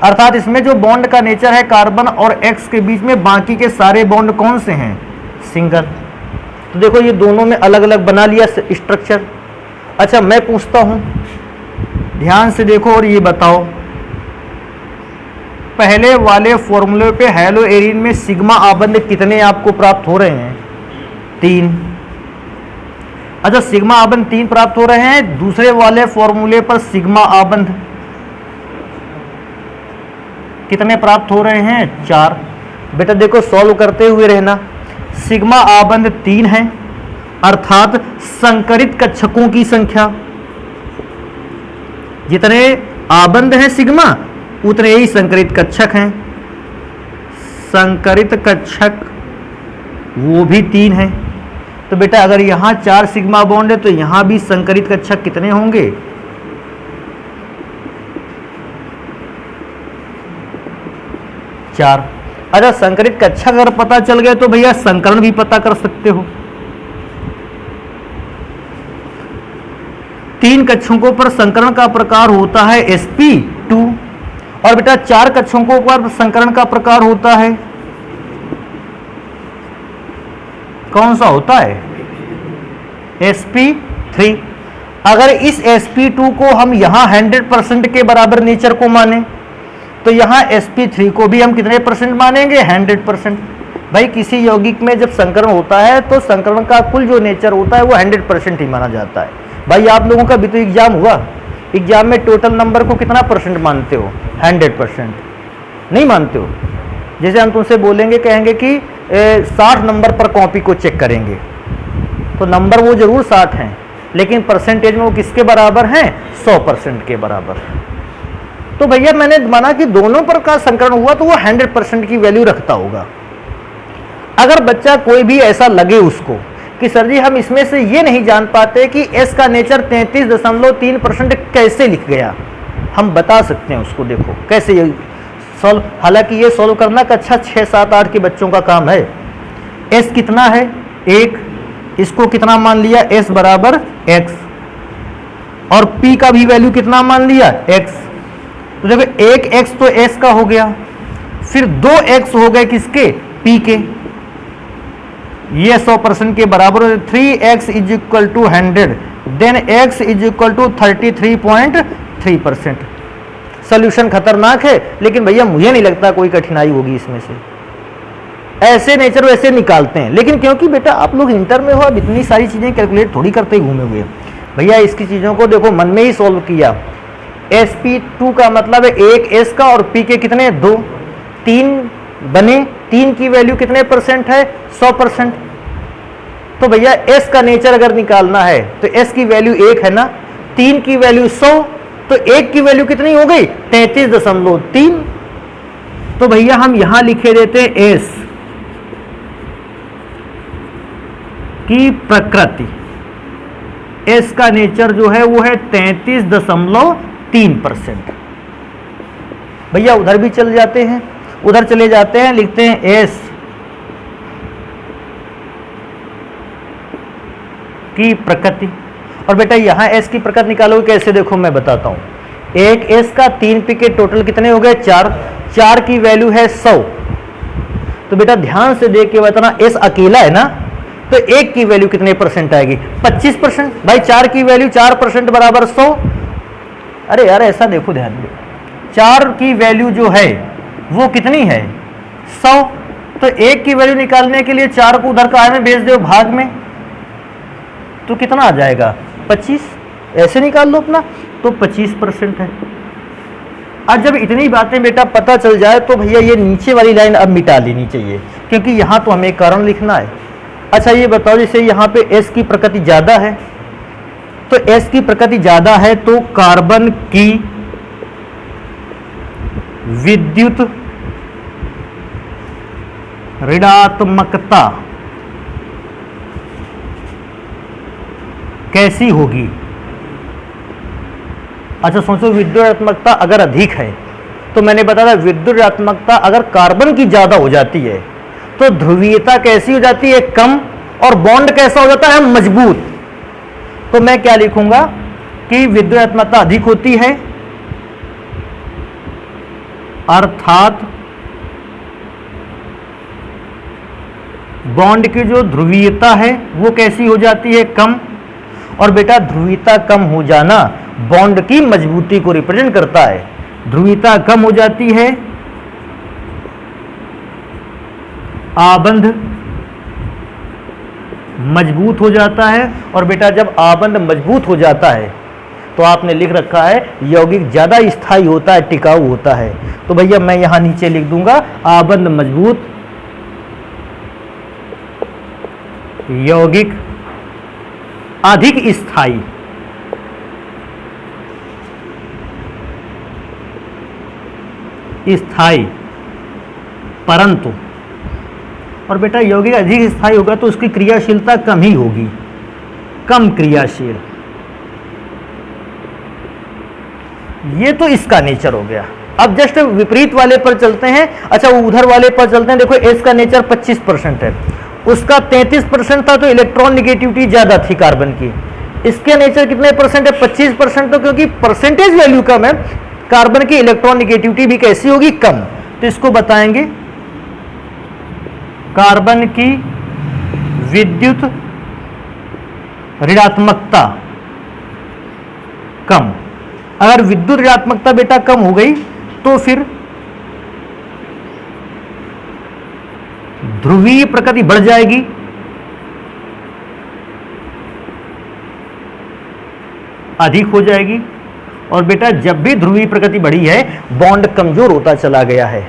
अर्थात इसमें जो बॉन्ड का नेचर है कार्बन और एक्स के बीच में, बाकी के सारे बॉन्ड कौन से हैं, सिंगल। तो देखो ये दोनों में अलग अलग बना लिया स्ट्रक्चर। अच्छा मैं पूछता हूं, ध्यान से देखो और ये बताओ, पहले वाले फॉर्मूले पे हेलो एरिन में सिग्मा आबंध कितने आपको प्राप्त हो रहे हैं, 3। अच्छा सिग्मा आबंध 3 प्राप्त हो रहे हैं, दूसरे वाले फॉर्मूले पर सिग्मा आबंध कितने प्राप्त हो रहे हैं, 4। बेटा देखो सॉल्व करते हुए रहना, सिग्मा आबंध 3 है, अर्थात संकरित कक्षकों की संख्या, जितने आबंध हैं सिग्मा उतने ही संकरित कक्षक हैं। संकरित कक्षक वो भी 3 है। तो बेटा अगर यहां 4 सिग्मा बॉन्ड है तो यहां भी संकरित कक्षक कितने होंगे, 4। अच्छा संकरित कक्षक अगर पता चल गए तो भैया संकरण भी पता कर सकते हो। 3 कक्षकों पर संकरण का प्रकार होता है sp2 और बेटा 4 कक्षकों पर संकरण का प्रकार होता है, कौन सा होता है, sp3। अगर इस sp2 को हम यहां 100% के बराबर नेचर को माने तो यहां sp3 को भी हम कितने परसेंट मानेंगे, 100%। भाई किसी यौगिक में जब संकरण होता है तो संकरण का कुल जो नेचर होता है वो 100% ही माना जाता है। भाई आप लोगों का भी तो एग्जाम हुआ, एग्जाम में टोटल नंबर को कितना परसेंट मानते हो, 100% नहीं मानते हो। जैसे हम तुमसे बोलेंगे, कहेंगे कि 60 नंबर पर कॉपी को चेक करेंगे तो नंबर वो जरूर 60 हैं, लेकिन परसेंटेज में वो किसके बराबर हैं, 100% के बराबर। तो भैया मैंने माना कि दोनों पर का संकरण हुआ तो वो 100% की वैल्यू रखता होगा। अगर बच्चा कोई भी ऐसा लगे उसको कि सर जी हम इसमें से ये नहीं जान पाते कि S का नेचर 33.3% कैसे लिख गया, हम बता सकते हैं उसको। देखो कैसे ये सॉल्व, हालांकि ये सॉल्व करना कक्षा 6, 7, 8 के बच्चों का काम है। S कितना है, 1, इसको कितना मान लिया, S बराबर x, और P का भी वैल्यू कितना मान लिया, x। तो देखो 1x तो S का हो गया, फिर 2x हो गए किसके, P के, ये 100% के बराबर। 3x is equal to 100, then x is equal to 33.3%। Solution खतरनाक है, लेकिन भैया मुझे नहीं लगता कोई कठिनाई होगी इसमें से। ऐसे नेचर वैसे निकालते हैं, लेकिन क्योंकि बेटा आप लोग इंटर में हो, अब इतनी सारी चीजें कैलकुलेट थोड़ी करते ही घूमे हुए भैया, इसकी चीजों को देखो मन में ही सॉल्व किया। sp2 का मतलब है 1s का, और p के कितने, 2, 3 बने, 3 की वैल्यू कितने परसेंट है, 100%। तो भैया s का नेचर अगर निकालना है तो s की वैल्यू 1 है ना, 3 की वैल्यू 100, तो 1 की वैल्यू कितनी हो गई, 33.3। तो भैया हम यहां लिखे देते हैं s की प्रकृति, s का नेचर जो है वो है 33.3%। भैया उधर भी चले जाते हैं, उधर चले जाते हैं, लिखते हैं S की प्रकृति। और बेटा यहां S की प्रकृति निकालोगे कैसे, देखो मैं बताता हूं। 1s का 3p के टोटल कितने हो गए, 4, 4 की वैल्यू है 100। तो बेटा ध्यान से देख के बताना, S अकेला है ना, तो 1 की वैल्यू कितने परसेंट आएगी, 25%। भाई 4 की वैल्यू 4% बराबर 100। अरे यार ऐसा देखो, ध्यान दो, 4 की वैल्यू जो है वो कितनी है, 100। तो 1 की वैल्यू निकालने के लिए 4 को उधर काय में भेज दो, भाग में, तो कितना आ जाएगा, 25। ऐसे निकाल लो अपना, तो 25% है। आज जब इतनी बातें बेटा पता चल जाए तो भैया ये नीचे वाली लाइन अब मिटा लेनी चाहिए, क्योंकि यहां तो हमें कारण लिखना है। अच्छा ये बताओ, जैसे यहाँ पे S की प्रकृति ज्यादा है, तो S की प्रकृति ज्यादा है तो कार्बन की विद्युत ऋणात्मकता कैसी होगी? अच्छा सोचो, विद्युत ऋणात्मकता अगर अधिक है तो मैंने बताया विद्युत ऋणात्मकता अगर कार्बन की ज्यादा हो जाती है तो ध्रुवीयता कैसी हो जाती है? कम। और बॉन्ड कैसा हो जाता है? मजबूत। तो मैं क्या लिखूंगा कि विद्युत ऋणात्मकता अधिक होती है अर्थात बॉन्ड की जो ध्रुवीयता है वो कैसी हो जाती है? कम। और बेटा ध्रुवीयता कम हो जाना बॉन्ड की मजबूती को रिप्रेजेंट करता है। ध्रुवीयता कम हो जाती है, आबंध मजबूत हो जाता है। और बेटा जब आबंध मजबूत हो जाता है तो आपने लिख रखा है यौगिक ज्यादा स्थायी होता है, टिकाऊ होता है। तो भैया मैं यहां नीचे लिख दूंगा आबंध मजबूत, यौगिक अधिक स्थायी। स्थायी परंतु, और बेटा यौगिक अधिक स्थायी होगा तो उसकी क्रियाशीलता कम ही होगी, कम क्रियाशील। ये तो इसका नेचर हो गया। अब जस्ट विपरीत वाले पर चलते हैं। अच्छा उधर वाले पर चलते हैं। देखो एस का नेचर 25% है, उसका 33% था तो इलेक्ट्रॉन निगेटिविटी ज्यादा थी कार्बन की। इसके नेचर कितने परसेंट है? 25%। तो क्योंकि परसेंटेज वैल्यू कम है, कार्बन की इलेक्ट्रॉन निगेटिविटी भी कैसी होगी? कम। तो इसको बताएंगे कार्बन की विद्युत ऋणात्मकता कम। अगर विद्युत ऋणात्मकता बेटा कम हो गई तो फिर ध्रुवीय प्रकृति बढ़ जाएगी, अधिक हो जाएगी। और बेटा जब भी ध्रुवीय प्रकृति बढ़ी है बॉन्ड कमजोर होता चला गया है,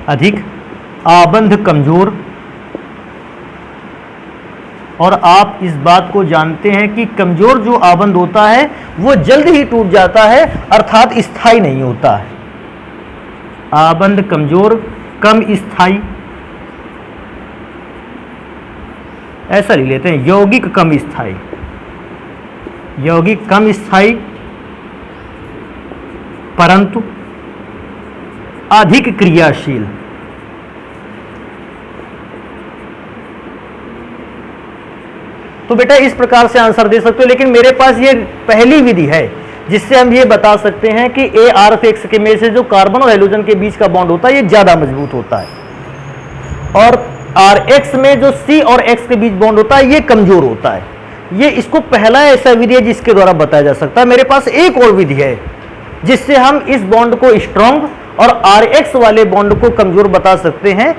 अधिक आबंध कमजोर। और आप इस बात को जानते हैं कि कमजोर जो आबंध होता है वो जल्द ही टूट जाता है, अर्थात स्थायी नहीं होता है। आबंध कमजोर, कम स्थायी, ऐसा लिख लेते हैं यौगिक कम स्थायी, यौगिक कम स्थायी परंतु अधिक क्रियाशील। तो बेटा इस प्रकार से आंसर दे सकते हो। लेकिन मेरे पास ये पहली विधि है जिससे हम ये बता सकते हैं कि AR के में से जो कार्बन और हाइड्रोजन के बीच का बॉन्ड होता है ये ज्यादा मजबूत होता है, और RX में जो C और X के बीच बॉन्ड होता है ये कमजोर होता है। ये इसको पहला ऐसा विधि है जिसके द्वारा बताया जा सकता है। मेरे पास एक और विधि है जिससे हम इस बॉन्ड को स्ट्रॉन्ग और RX वाले बॉन्ड को कमजोर बता सकते हैं।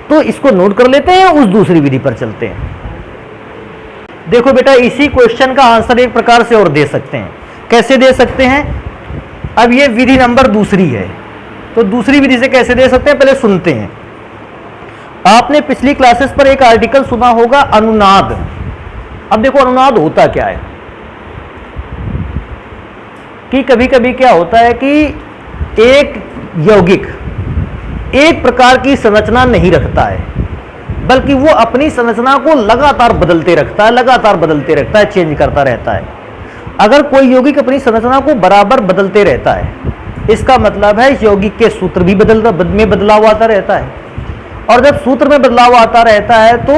तो इसको नोट कर लेते हैं, उस दूसरी विधि पर चलते हैं। देखो बेटा इसी क्वेश्चन का आंसर एक प्रकार से और दे सकते हैं। कैसे दे सकते हैं? अब ये विधि नंबर दूसरी है, तो दूसरी विधि से कैसे दे सकते हैं पहले सुनते हैं। आपने पिछली क्लासेस पर एक आर्टिकल सुना होगा अनुनाद। अब देखो अनुनाद होता क्या है कि कभी कभी क्या होता है कि एक यौगिक एक प्रकार की संरचना नहीं रखता है, बल्कि वो अपनी संरचना को लगातार बदलते रखता है, लगातार बदलते रखता है, चेंज करता रहता है। अगर कोई यौगिक अपनी संरचना को बराबर बदलते रहता है, इसका मतलब है यौगिक के सूत्र भी बदलाव आता रहता है। और जब सूत्र में बदलाव आता रहता है तो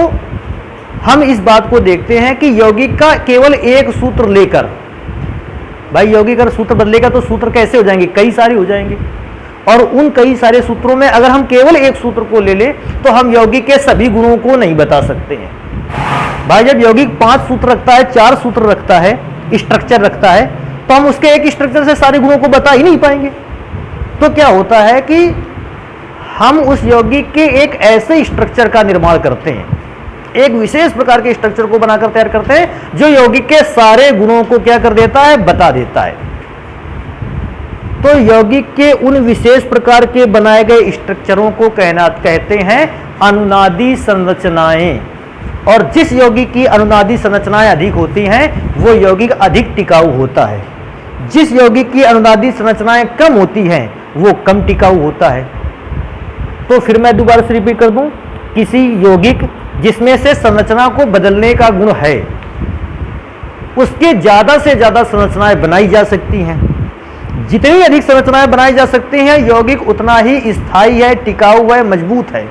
हम इस बात को देखते हैं कि यौगिक का केवल एक सूत्र लेकर, भाई यौगिक अगर सूत्र बदलेगा तो सूत्र कैसे हो जाएंगे? कई सारे हो जाएंगे। और उन कई सारे सूत्रों में अगर हम केवल एक सूत्र को ले ले तो हम यौगिक के सभी गुणों को नहीं बता सकते हैं। भाई जब यौगिक 5 सूत्र रखता है, 4 सूत्र रखता है, स्ट्रक्चर रखता है, तो हम उसके एक स्ट्रक्चर से सारे गुणों को बता ही नहीं पाएंगे। तो क्या होता है कि हम उस यौगिक के एक ऐसे स्ट्रक्चर का निर्माण करते हैं, एक विशेष प्रकार के स्ट्रक्चर को बनाकर तैयार करते हैं जो यौगिक के सारे गुणों को क्या कर देता है? बता देता है। तो यौगिक के उन विशेष प्रकार के बनाए गए स्ट्रक्चरों को कहते हैं अनुनादी संरचनाएं। और जिस यौगिक की अनुनादी संरचनाएं अधिक होती हैं वो यौगिक अधिक टिकाऊ होता है। जिस यौगिक की अनुनादी संरचनाएं कम होती हैं वो कम टिकाऊ होता है। तो फिर मैं दोबारा से रिपीट कर दूं, किसी यौगिक जिसमें से संरचना को बदलने का गुण है उसके ज्यादा से ज्यादा संरचनाएं बनाई जा सकती हैं। जितनी अधिक संरचनाएं बनाई जा सकती हैं यौगिक उतना ही स्थायी है, टिकाऊ है, मजबूत है।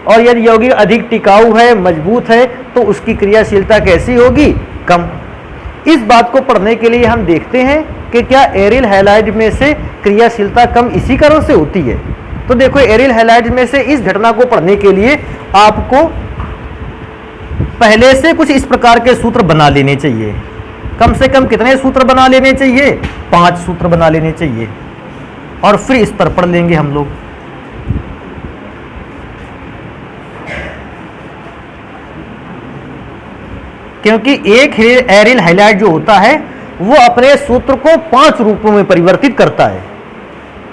और यदि यौगिक अधिक टिकाऊ है, मजबूत है तो उसकी क्रियाशीलता कैसी होगी? कम। इस बात को पढ़ने के लिए हम देखते हैं कि क्या एरिल हैलाइड में से क्रियाशीलता कम इसी कारण से होती है। तो देखो एरिल हैलाइड में से इस घटना को पढ़ने के लिए आपको पहले से कुछ इस प्रकार के सूत्र बना लेने चाहिए। कम से कम कितने सूत्र बना लेने चाहिए? 5 सूत्र बना लेने चाहिए। और फिर इस पर पढ़ लेंगे हम लोग। क्योंकि एक एरिल हैलाइड जो होता है वो अपने सूत्र को 5 रूपों में परिवर्तित करता है,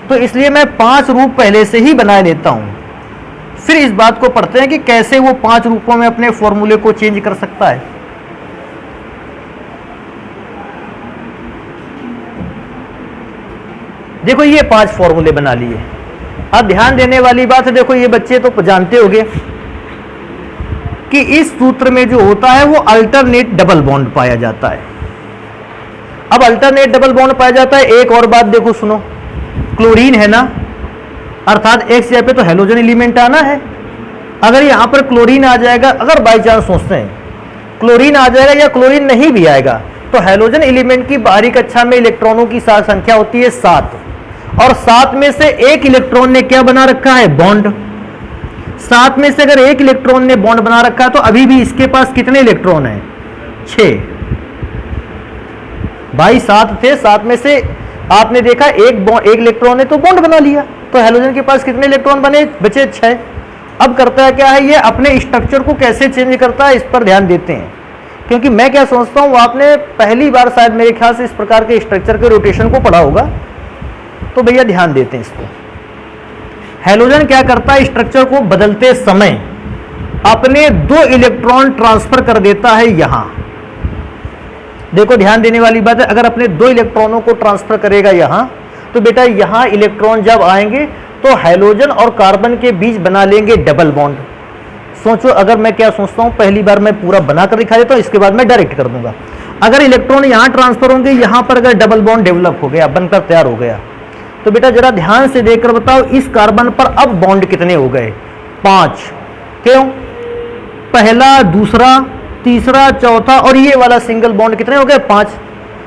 तो इसलिए मैं 5 रूप पहले से ही बना लेता हूं। फिर इस बात को पढ़ते हैं कि कैसे वो 5 रूपों में अपने फॉर्मूले को चेंज कर सकता है। देखो ये 5 फॉर्मूले बना लिए। अब ध्यान देने वाली बात है, देखो ये बच्चे तो जानते होंगे कि इस सूत्र में जो होता है वो अल्टरनेट डबल बॉन्ड पाया जाता है। अब अल्टरनेट डबल बॉन्ड पाया जाता है। एक और बात देखो, सुनो, क्लोरीन है ना, अर्थात एक जगह पे तो हेलोजन एलिमेंट आना है। अगर यहां पर क्लोरीन आ जाएगा, अगर बाई चांस सोचते हैं क्लोरीन आ जाएगा या क्लोरीन नहीं भी आएगा, तो हेलोजन एलिमेंट की बाहरी कक्षा में इलेक्ट्रॉनों की संख्या होती है 7, और 7 में से एक इलेक्ट्रॉन ने क्या बना रखा है? बॉन्ड। 7 में से अगर एक इलेक्ट्रॉन ने बॉन्ड बना रखा है तो अभी भी इसके पास कितने इलेक्ट्रॉन हैं? 6। भाई 7 थे, 7 में से आपने देखा एक इलेक्ट्रॉन ने तो बॉन्ड बना लिया, तो हेलोजन के पास कितने इलेक्ट्रॉन बने? बचे 6। अब करता है क्या है, ये अपने स्ट्रक्चर को कैसे चेंज करता है इस पर ध्यान देते हैं। क्योंकि मैं क्या सोचता हूं, आपने पहली बार शायद मेरे ख्याल से इस प्रकार के स्ट्रक्चर के रोटेशन को पढ़ा होगा, तो भैया ध्यान देते हैं इसको। हेलोजन क्या करता है, स्ट्रक्चर को बदलते समय अपने 2 इलेक्ट्रॉन ट्रांसफर कर देता है यहां। देखो ध्यान देने वाली बात है, अगर अपने 2 इलेक्ट्रॉनों को ट्रांसफर करेगा यहां, तो बेटा यहां इलेक्ट्रॉन जब आएंगे तो हेलोजन और कार्बन के बीच बना लेंगे डबल बॉन्ड। सोचो, अगर मैं क्या सोचता हूं, पहली बार मैं पूरा बनाकर दिखा देता हूं, इसके बाद मैं डायरेक्ट कर दूंगा। अगर इलेक्ट्रॉन यहां ट्रांसफर होंगे, यहां पर अगर डबल बॉन्ड डेवलप हो गया, बनकर तैयार हो गया, तो बेटा जरा ध्यान से देखकर बताओ इस कार्बन पर अब बॉन्ड कितने हो गए? 5। क्यों? पहला, दूसरा, तीसरा, चौथा और ये वाला सिंगल बॉन्ड कितने हो गए? 5।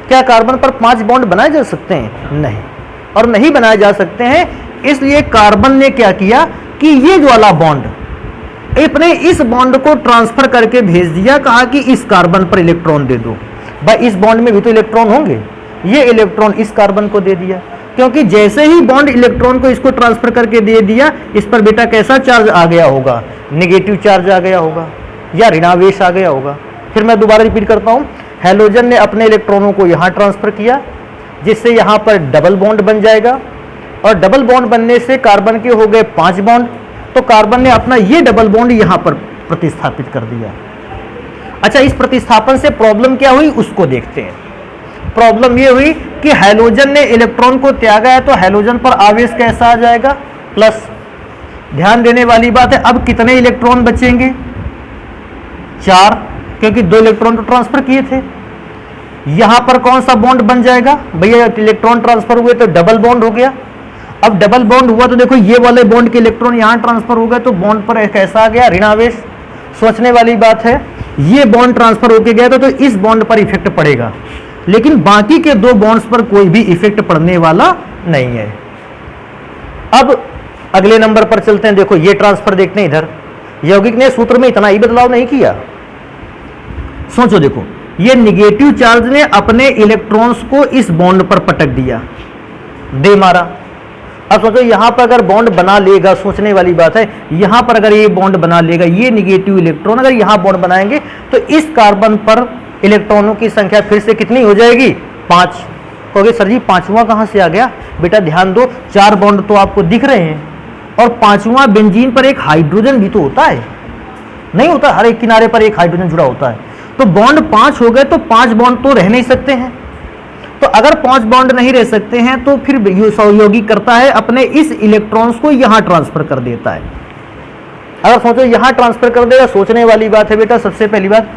क्या कार्बन पर 5 बॉन्ड बनाए जा सकते हैं? नहीं, और नहीं बनाए जा सकते हैं। इसलिए कार्बन ने क्या किया कि ये जो वाला बॉन्ड अपने इस बॉन्ड को ट्रांसफर करके भेज दिया, कहा कि इस कार्बन पर इलेक्ट्रॉन दे दो। भाई इस बॉन्ड में भी तो इलेक्ट्रॉन होंगे, ये इलेक्ट्रॉन इस कार्बन को दे दिया, क्योंकि जैसे ही बॉन्ड इलेक्ट्रॉन को इसको ट्रांसफर करके दे दिया, इस पर बेटा कैसा चार्ज आ गया होगा? नेगेटिव चार्ज आ गया होगा या ऋणावेश आ गया होगा। फिर मैं दोबारा रिपीट करता हूं, हेलोजन ने अपने इलेक्ट्रॉनों को यहां ट्रांसफर किया, जिससे यहां पर डबल बॉन्ड बन जाएगा, और डबल बॉन्ड बनने से कार्बन के हो गए 5 बॉन्ड, तो कार्बन ने अपना ये डबल बॉन्ड यहां पर प्रतिस्थापित कर दिया। अच्छा, इस प्रतिस्थापन से प्रॉब्लम क्या हुई उसको देखते हैं। प्रॉब्लम ये हुई कि हेलोजन ने इलेक्ट्रॉन को त्यागा है, तो हेलोजन पर आवेश कैसा आ जाएगा? प्लस। ध्यान देने वाली बात है, अब कितने इलेक्ट्रॉन बचेंगे? 4, क्योंकि 2 इलेक्ट्रॉन तो ट्रांसफर किए थे। यहां पर कौन सा बॉन्ड बन जाएगा? भैया इलेक्ट्रॉन ट्रांसफर हुए तो डबल बॉन्ड हो गया। अब डबल बॉन्ड हुआ तो देखो ये वाले बॉन्ड के इलेक्ट्रॉन यहां ट्रांसफर हो गए, तो बॉन्ड पर कैसा आ गया? ऋणावेश। सोचने वाली बात है, ये बॉन्ड ट्रांसफर होके गया तो इस बॉन्ड पर इफेक्ट पड़ेगा, लेकिन बाकी के 2 बॉन्ड्स पर कोई भी इफेक्ट पड़ने वाला नहीं है। अब अगले नंबर पर चलते हैं। देखो ये ट्रांसफर देखते हैं, इधर यौगिक ने सूत्र में इतना ही बदलाव नहीं किया। सोचो, देखो ये निगेटिव चार्ज ने अपने इलेक्ट्रॉन्स को इस बॉन्ड पर पटक दिया, दे मारा। अब सोचो यहां पर अगर बॉन्ड बना लेगा, सोचने वाली बात है, यहां पर अगर ये बॉन्ड बना लेगा, ये निगेटिव इलेक्ट्रॉन अगर यहां बॉन्ड बनाएंगे, तो इस कार्बन पर इलेक्ट्रॉनों की संख्या फिर से कितनी हो जाएगी? 5। कहोगे सर जी 5वां कहां से आ गया? बेटा ध्यान दो, 4 बॉन्ड तो आपको दिख रहे हैं, और 5वां बेंजीन पर एक हाइड्रोजन भी तो होता है, नहीं होता? हर एक किनारे पर एक हाइड्रोजन जुड़ा होता है। तो बॉन्ड 5 हो गए, तो 5 बॉन्ड तो रह नहीं सकते हैं। तो तो अगर 5 बॉन्ड नहीं रह सकते हैं तो फिर यौगिक करता है अपने इस इलेक्ट्रॉन्स को यहां ट्रांसफर कर देता है। अगर सोचो यहां ट्रांसफर कर देगा, सोचने वाली बात है बेटा। सबसे पहली बात,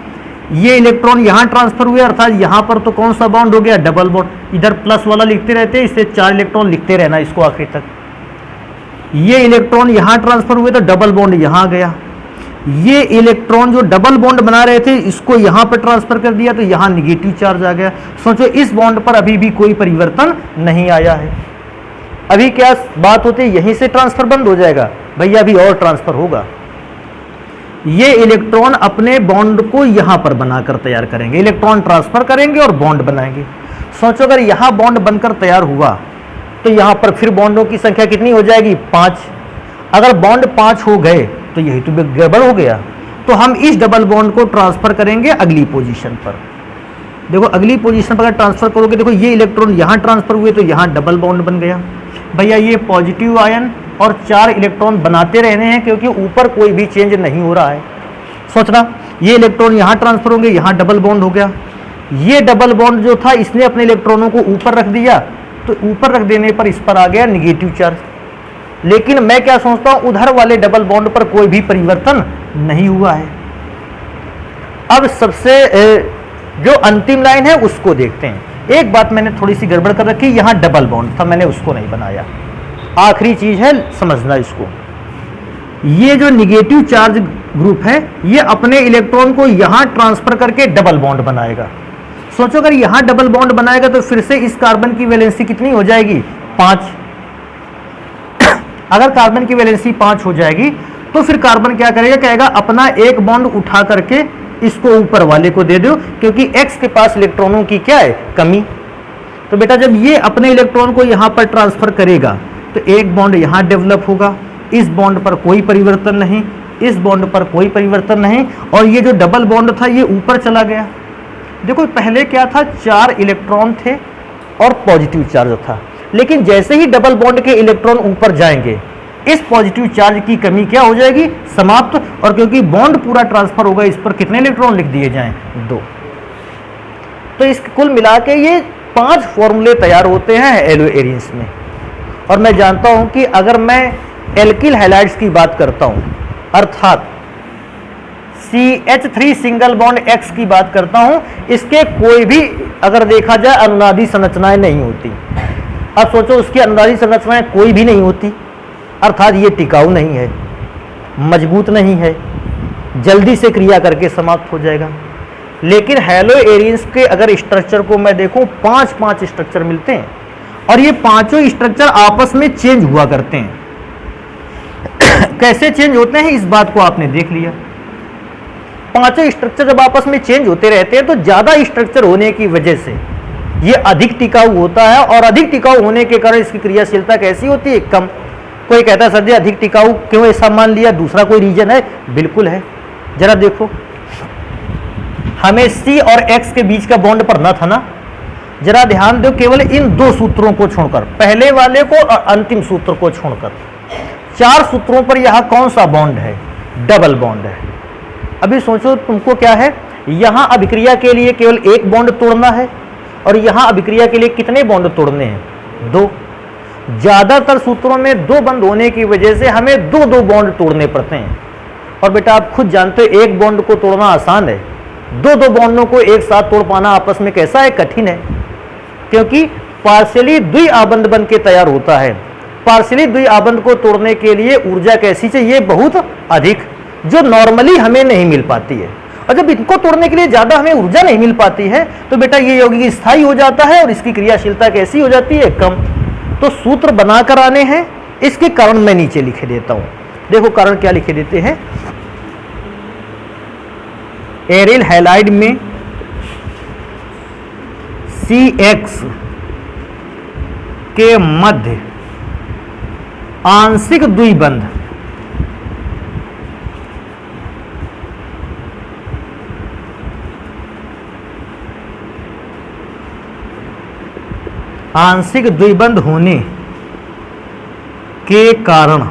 ये इलेक्ट्रॉन यहां ट्रांसफर हुए, अर्थात यहां पर तो कौन सा बॉन्ड हो गया, डबल बॉन्ड। इधर प्लस वाला लिखते रहते हैं, इससे 4 इलेक्ट्रॉन लिखते रहना इसको आखिर तक। ये इलेक्ट्रॉन यहां ट्रांसफर हुए तो डबल बॉन्ड यहां गया। ये इलेक्ट्रॉन जो डबल बॉन्ड बना रहे थे इसको यहां पर ट्रांसफर कर दिया तो यहां निगेटिव चार्ज आ गया। सोचो इस बॉन्ड पर अभी भी कोई परिवर्तन नहीं आया है। अभी क्या बात होती है, यहीं से ट्रांसफर बंद हो जाएगा, भैया अभी और ट्रांसफर होगा। ये इलेक्ट्रॉन अपने बॉन्ड को यहां पर बनाकर तैयार करेंगे, इलेक्ट्रॉन ट्रांसफर करेंगे और बॉन्ड बनाएंगे। सोचो अगर यहां बॉन्ड बनकर तैयार हुआ तो यहां पर फिर बॉन्डों की संख्या कितनी हो जाएगी, 5। अगर बॉन्ड 5 हो गए तो यही तो गड़बड़ हो गया। तो हम इस डबल बॉन्ड को ट्रांसफर करेंगे अगली पोजीशन पर। देखो अगली पोजीशन पर अगर ट्रांसफर करोगे, देखो ये इलेक्ट्रॉन यहां ट्रांसफर हुए तो यहां डबल बॉन्ड बन गया। भैया ये पॉजिटिव आयन और 4 इलेक्ट्रॉन बनाते रहने हैं क्योंकि ऊपर कोई भी चेंज नहीं हो रहा है। सोचना, ये इलेक्ट्रॉन यहां ट्रांसफर होंगे, यहां डबल बॉन्ड हो गया। ये डबल बॉन्ड जो था इसने अपने इलेक्ट्रॉनों को ऊपर रख दिया, तो ऊपर रख देने पर इस पर आ गया निगेटिव चार्ज। लेकिन मैं क्या सोचता हूं, उधर वाले डबल बॉन्ड पर कोई भी परिवर्तन नहीं हुआ है। अब सबसे जो अंतिम लाइन है उसको देखते हैं। एक बात मैंने थोड़ी सी गड़बड़ कर रखी, यहां डबल बॉन्ड था, मैंने उसको नहीं बनाया। आखिरी चीज है समझना इसको, ये जो निगेटिव चार्ज ग्रुप है ये अपने इलेक्ट्रॉन को यहां ट्रांसफर करके डबल बॉन्ड बनाएगा। सोचो अगर यहां डबल बॉन्ड बनाएगा तो फिर से इस कार्बन की वैलेंसी कितनी हो जाएगी, 5। अगर कार्बन की वैलेंसी 5 हो जाएगी तो फिर कार्बन क्या करेगा, कहेगा अपना एक बॉन्ड उठा करके इसको ऊपर वाले को दे दो, क्योंकि X के पास इलेक्ट्रॉनों की क्या है, कमी। तो बेटा जब ये अपने इलेक्ट्रॉन को यहां पर ट्रांसफर करेगा तो एक बॉन्ड यहां डेवलप होगा, इस बॉन्ड पर कोई परिवर्तन नहीं, इस बॉन्ड पर कोई परिवर्तन नहीं, और ये जो डबल बॉन्ड था ये ऊपर चला गया। देखो पहले क्या था, 4 इलेक्ट्रॉन थे और पॉजिटिव चार्ज था, लेकिन जैसे ही डबल बॉन्ड के इलेक्ट्रॉन ऊपर जाएंगे इस पॉजिटिव चार्ज की कमी क्या हो जाएगी, समाप्त। और क्योंकि बॉन्ड पूरा ट्रांसफर होगा, इस पर कितने इलेक्ट्रॉन लिख दिए जाएं, 2। तो इस कुल मिला के ये 5 फॉर्मूले तैयार होते हैं एलो एरियंस में। और मैं जानता हूं कि अगर मैं एल्किल हैलाइड्स की बात करता हूं, अर्थात CH3 सिंगल बॉन्ड X की बात करता हूं, इसके कोई भी अगर देखा जाए अनुनादी संरचनाएं नहीं होती। अब सोचो उसकी अनुनादी संरचनाएं कोई भी नहीं होती, अर्थात ये टिकाऊ नहीं है, मजबूत नहीं है, जल्दी से क्रिया करके समाप्त हो जाएगा। लेकिन हैलो एरियंस के अगर स्ट्रक्चर को मैं देखूं, 5 स्ट्रक्चर मिलते हैं और ये 5 स्ट्रक्चर आपस में चेंज हुआ करते हैं। कैसे चेंज होते हैं इस बात को आपने देख लिया। 5 स्ट्रक्चर जब आपस में चेंज होते रहते हैं तो ज्यादा स्ट्रक्चर होने की वजह से ये अधिक टिकाऊ होता है, और अधिक टिकाऊ होने के कारण इसकी क्रियाशीलता कैसी होती है, कम। कोई कहता है सर जी अधिक टिकाऊ क्यों ऐसा मान लिया, दूसरा कोई रीजन है? बिल्कुल है, जरा देखो, हमें C और X के बीच का बॉन्ड पढ़ना था ना, जरा ध्यान दो, केवल इन 2 सूत्रों को छोड़कर, पहले वाले को और अंतिम सूत्र को छोड़कर 4 सूत्रों पर यहां कौन सा बॉन्ड है, डबल बॉन्ड है। अभी सोचो तुमको क्या है, यहां अभिक्रिया के लिए केवल एक बॉन्ड तोड़ना है और यहां अभिक्रिया के लिए कितने बॉन्ड तोड़ने हैं, 2। ज्यादातर सूत्रों में 2 बंद होने की वजह से हमें 2 बॉन्ड तोड़ने पड़ते हैं। और बेटा आप खुद जानते हो एक बॉन्ड को तोड़ना आसान है, 2 बॉन्डों को एक साथ तोड़ पाना आपस में कैसा है, कठिन है, क्योंकि पार्शियली द्विआबंध बन के तैयार होता है। पार्शियली द्विआबंध को तोड़ने के लिए ऊर्जा कैसी चाहिए, बहुत अधिक, जो नॉर्मली हमें नहीं मिल पाती है। और जब इनको तोड़ने के लिए ज्यादा हमें ऊर्जा नहीं मिल पाती है तो बेटा ये यौगिक स्थायी हो जाता है और इसकी क्रियाशीलता कैसी हो जाती है, कम। तो सूत्र बनाकर आने हैं, इसके कारण मैं नीचे लिखे देता हूं। देखो कारण क्या लिखे देते हैं, एरिल हैलाइड में CX के मध्य आंशिक द्विबंध होने के कारण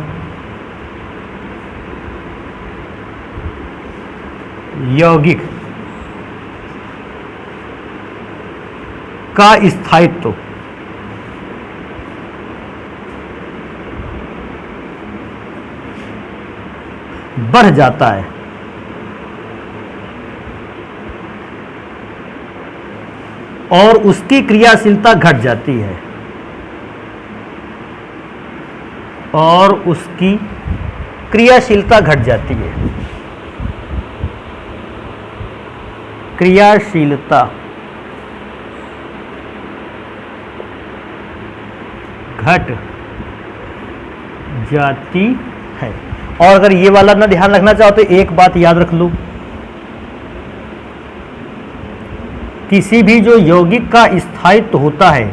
यौगिक का स्थायित्व बढ़ जाता है और उसकी क्रियाशीलता घट जाती है, और उसकी क्रियाशीलता घट जाती है। क्रियाशीलता घट जाती है। और अगर ये वाला ना ध्यान रखना चाहो तो एक बात याद रख लो, किसी भी जो यौगिक का स्थायित्व होता है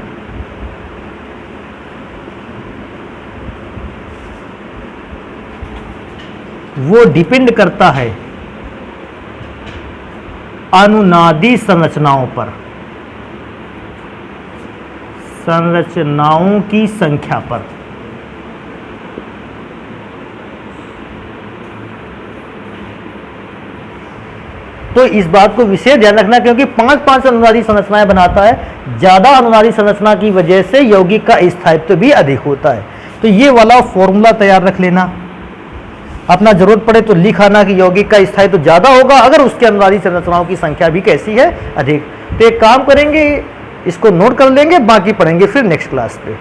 वो डिपेंड करता है अनुनादी संरचनाओं पर, संरचनाओं की संख्या पर। तो इस बात को विशेष ध्यान रखना, क्योंकि 5-5 अनुनादी संरचनाएं बनाता है, ज्यादा अनुनादी संरचना की वजह से यौगिक का स्थायित्व भी अधिक होता है। तो ये वाला फॉर्मूला तैयार रख लेना, अपना जरूरत पड़े तो लिख आना कि यौगिक का स्थायित्व ज्यादा होगा अगर उसके अनुनादी संरचनाओं की संख्या भी कैसी है, अधिक। तो एक काम करेंगे, इसको नोट कर लेंगे, बाकी पढ़ेंगे फिर नेक्स्ट क्लास पे।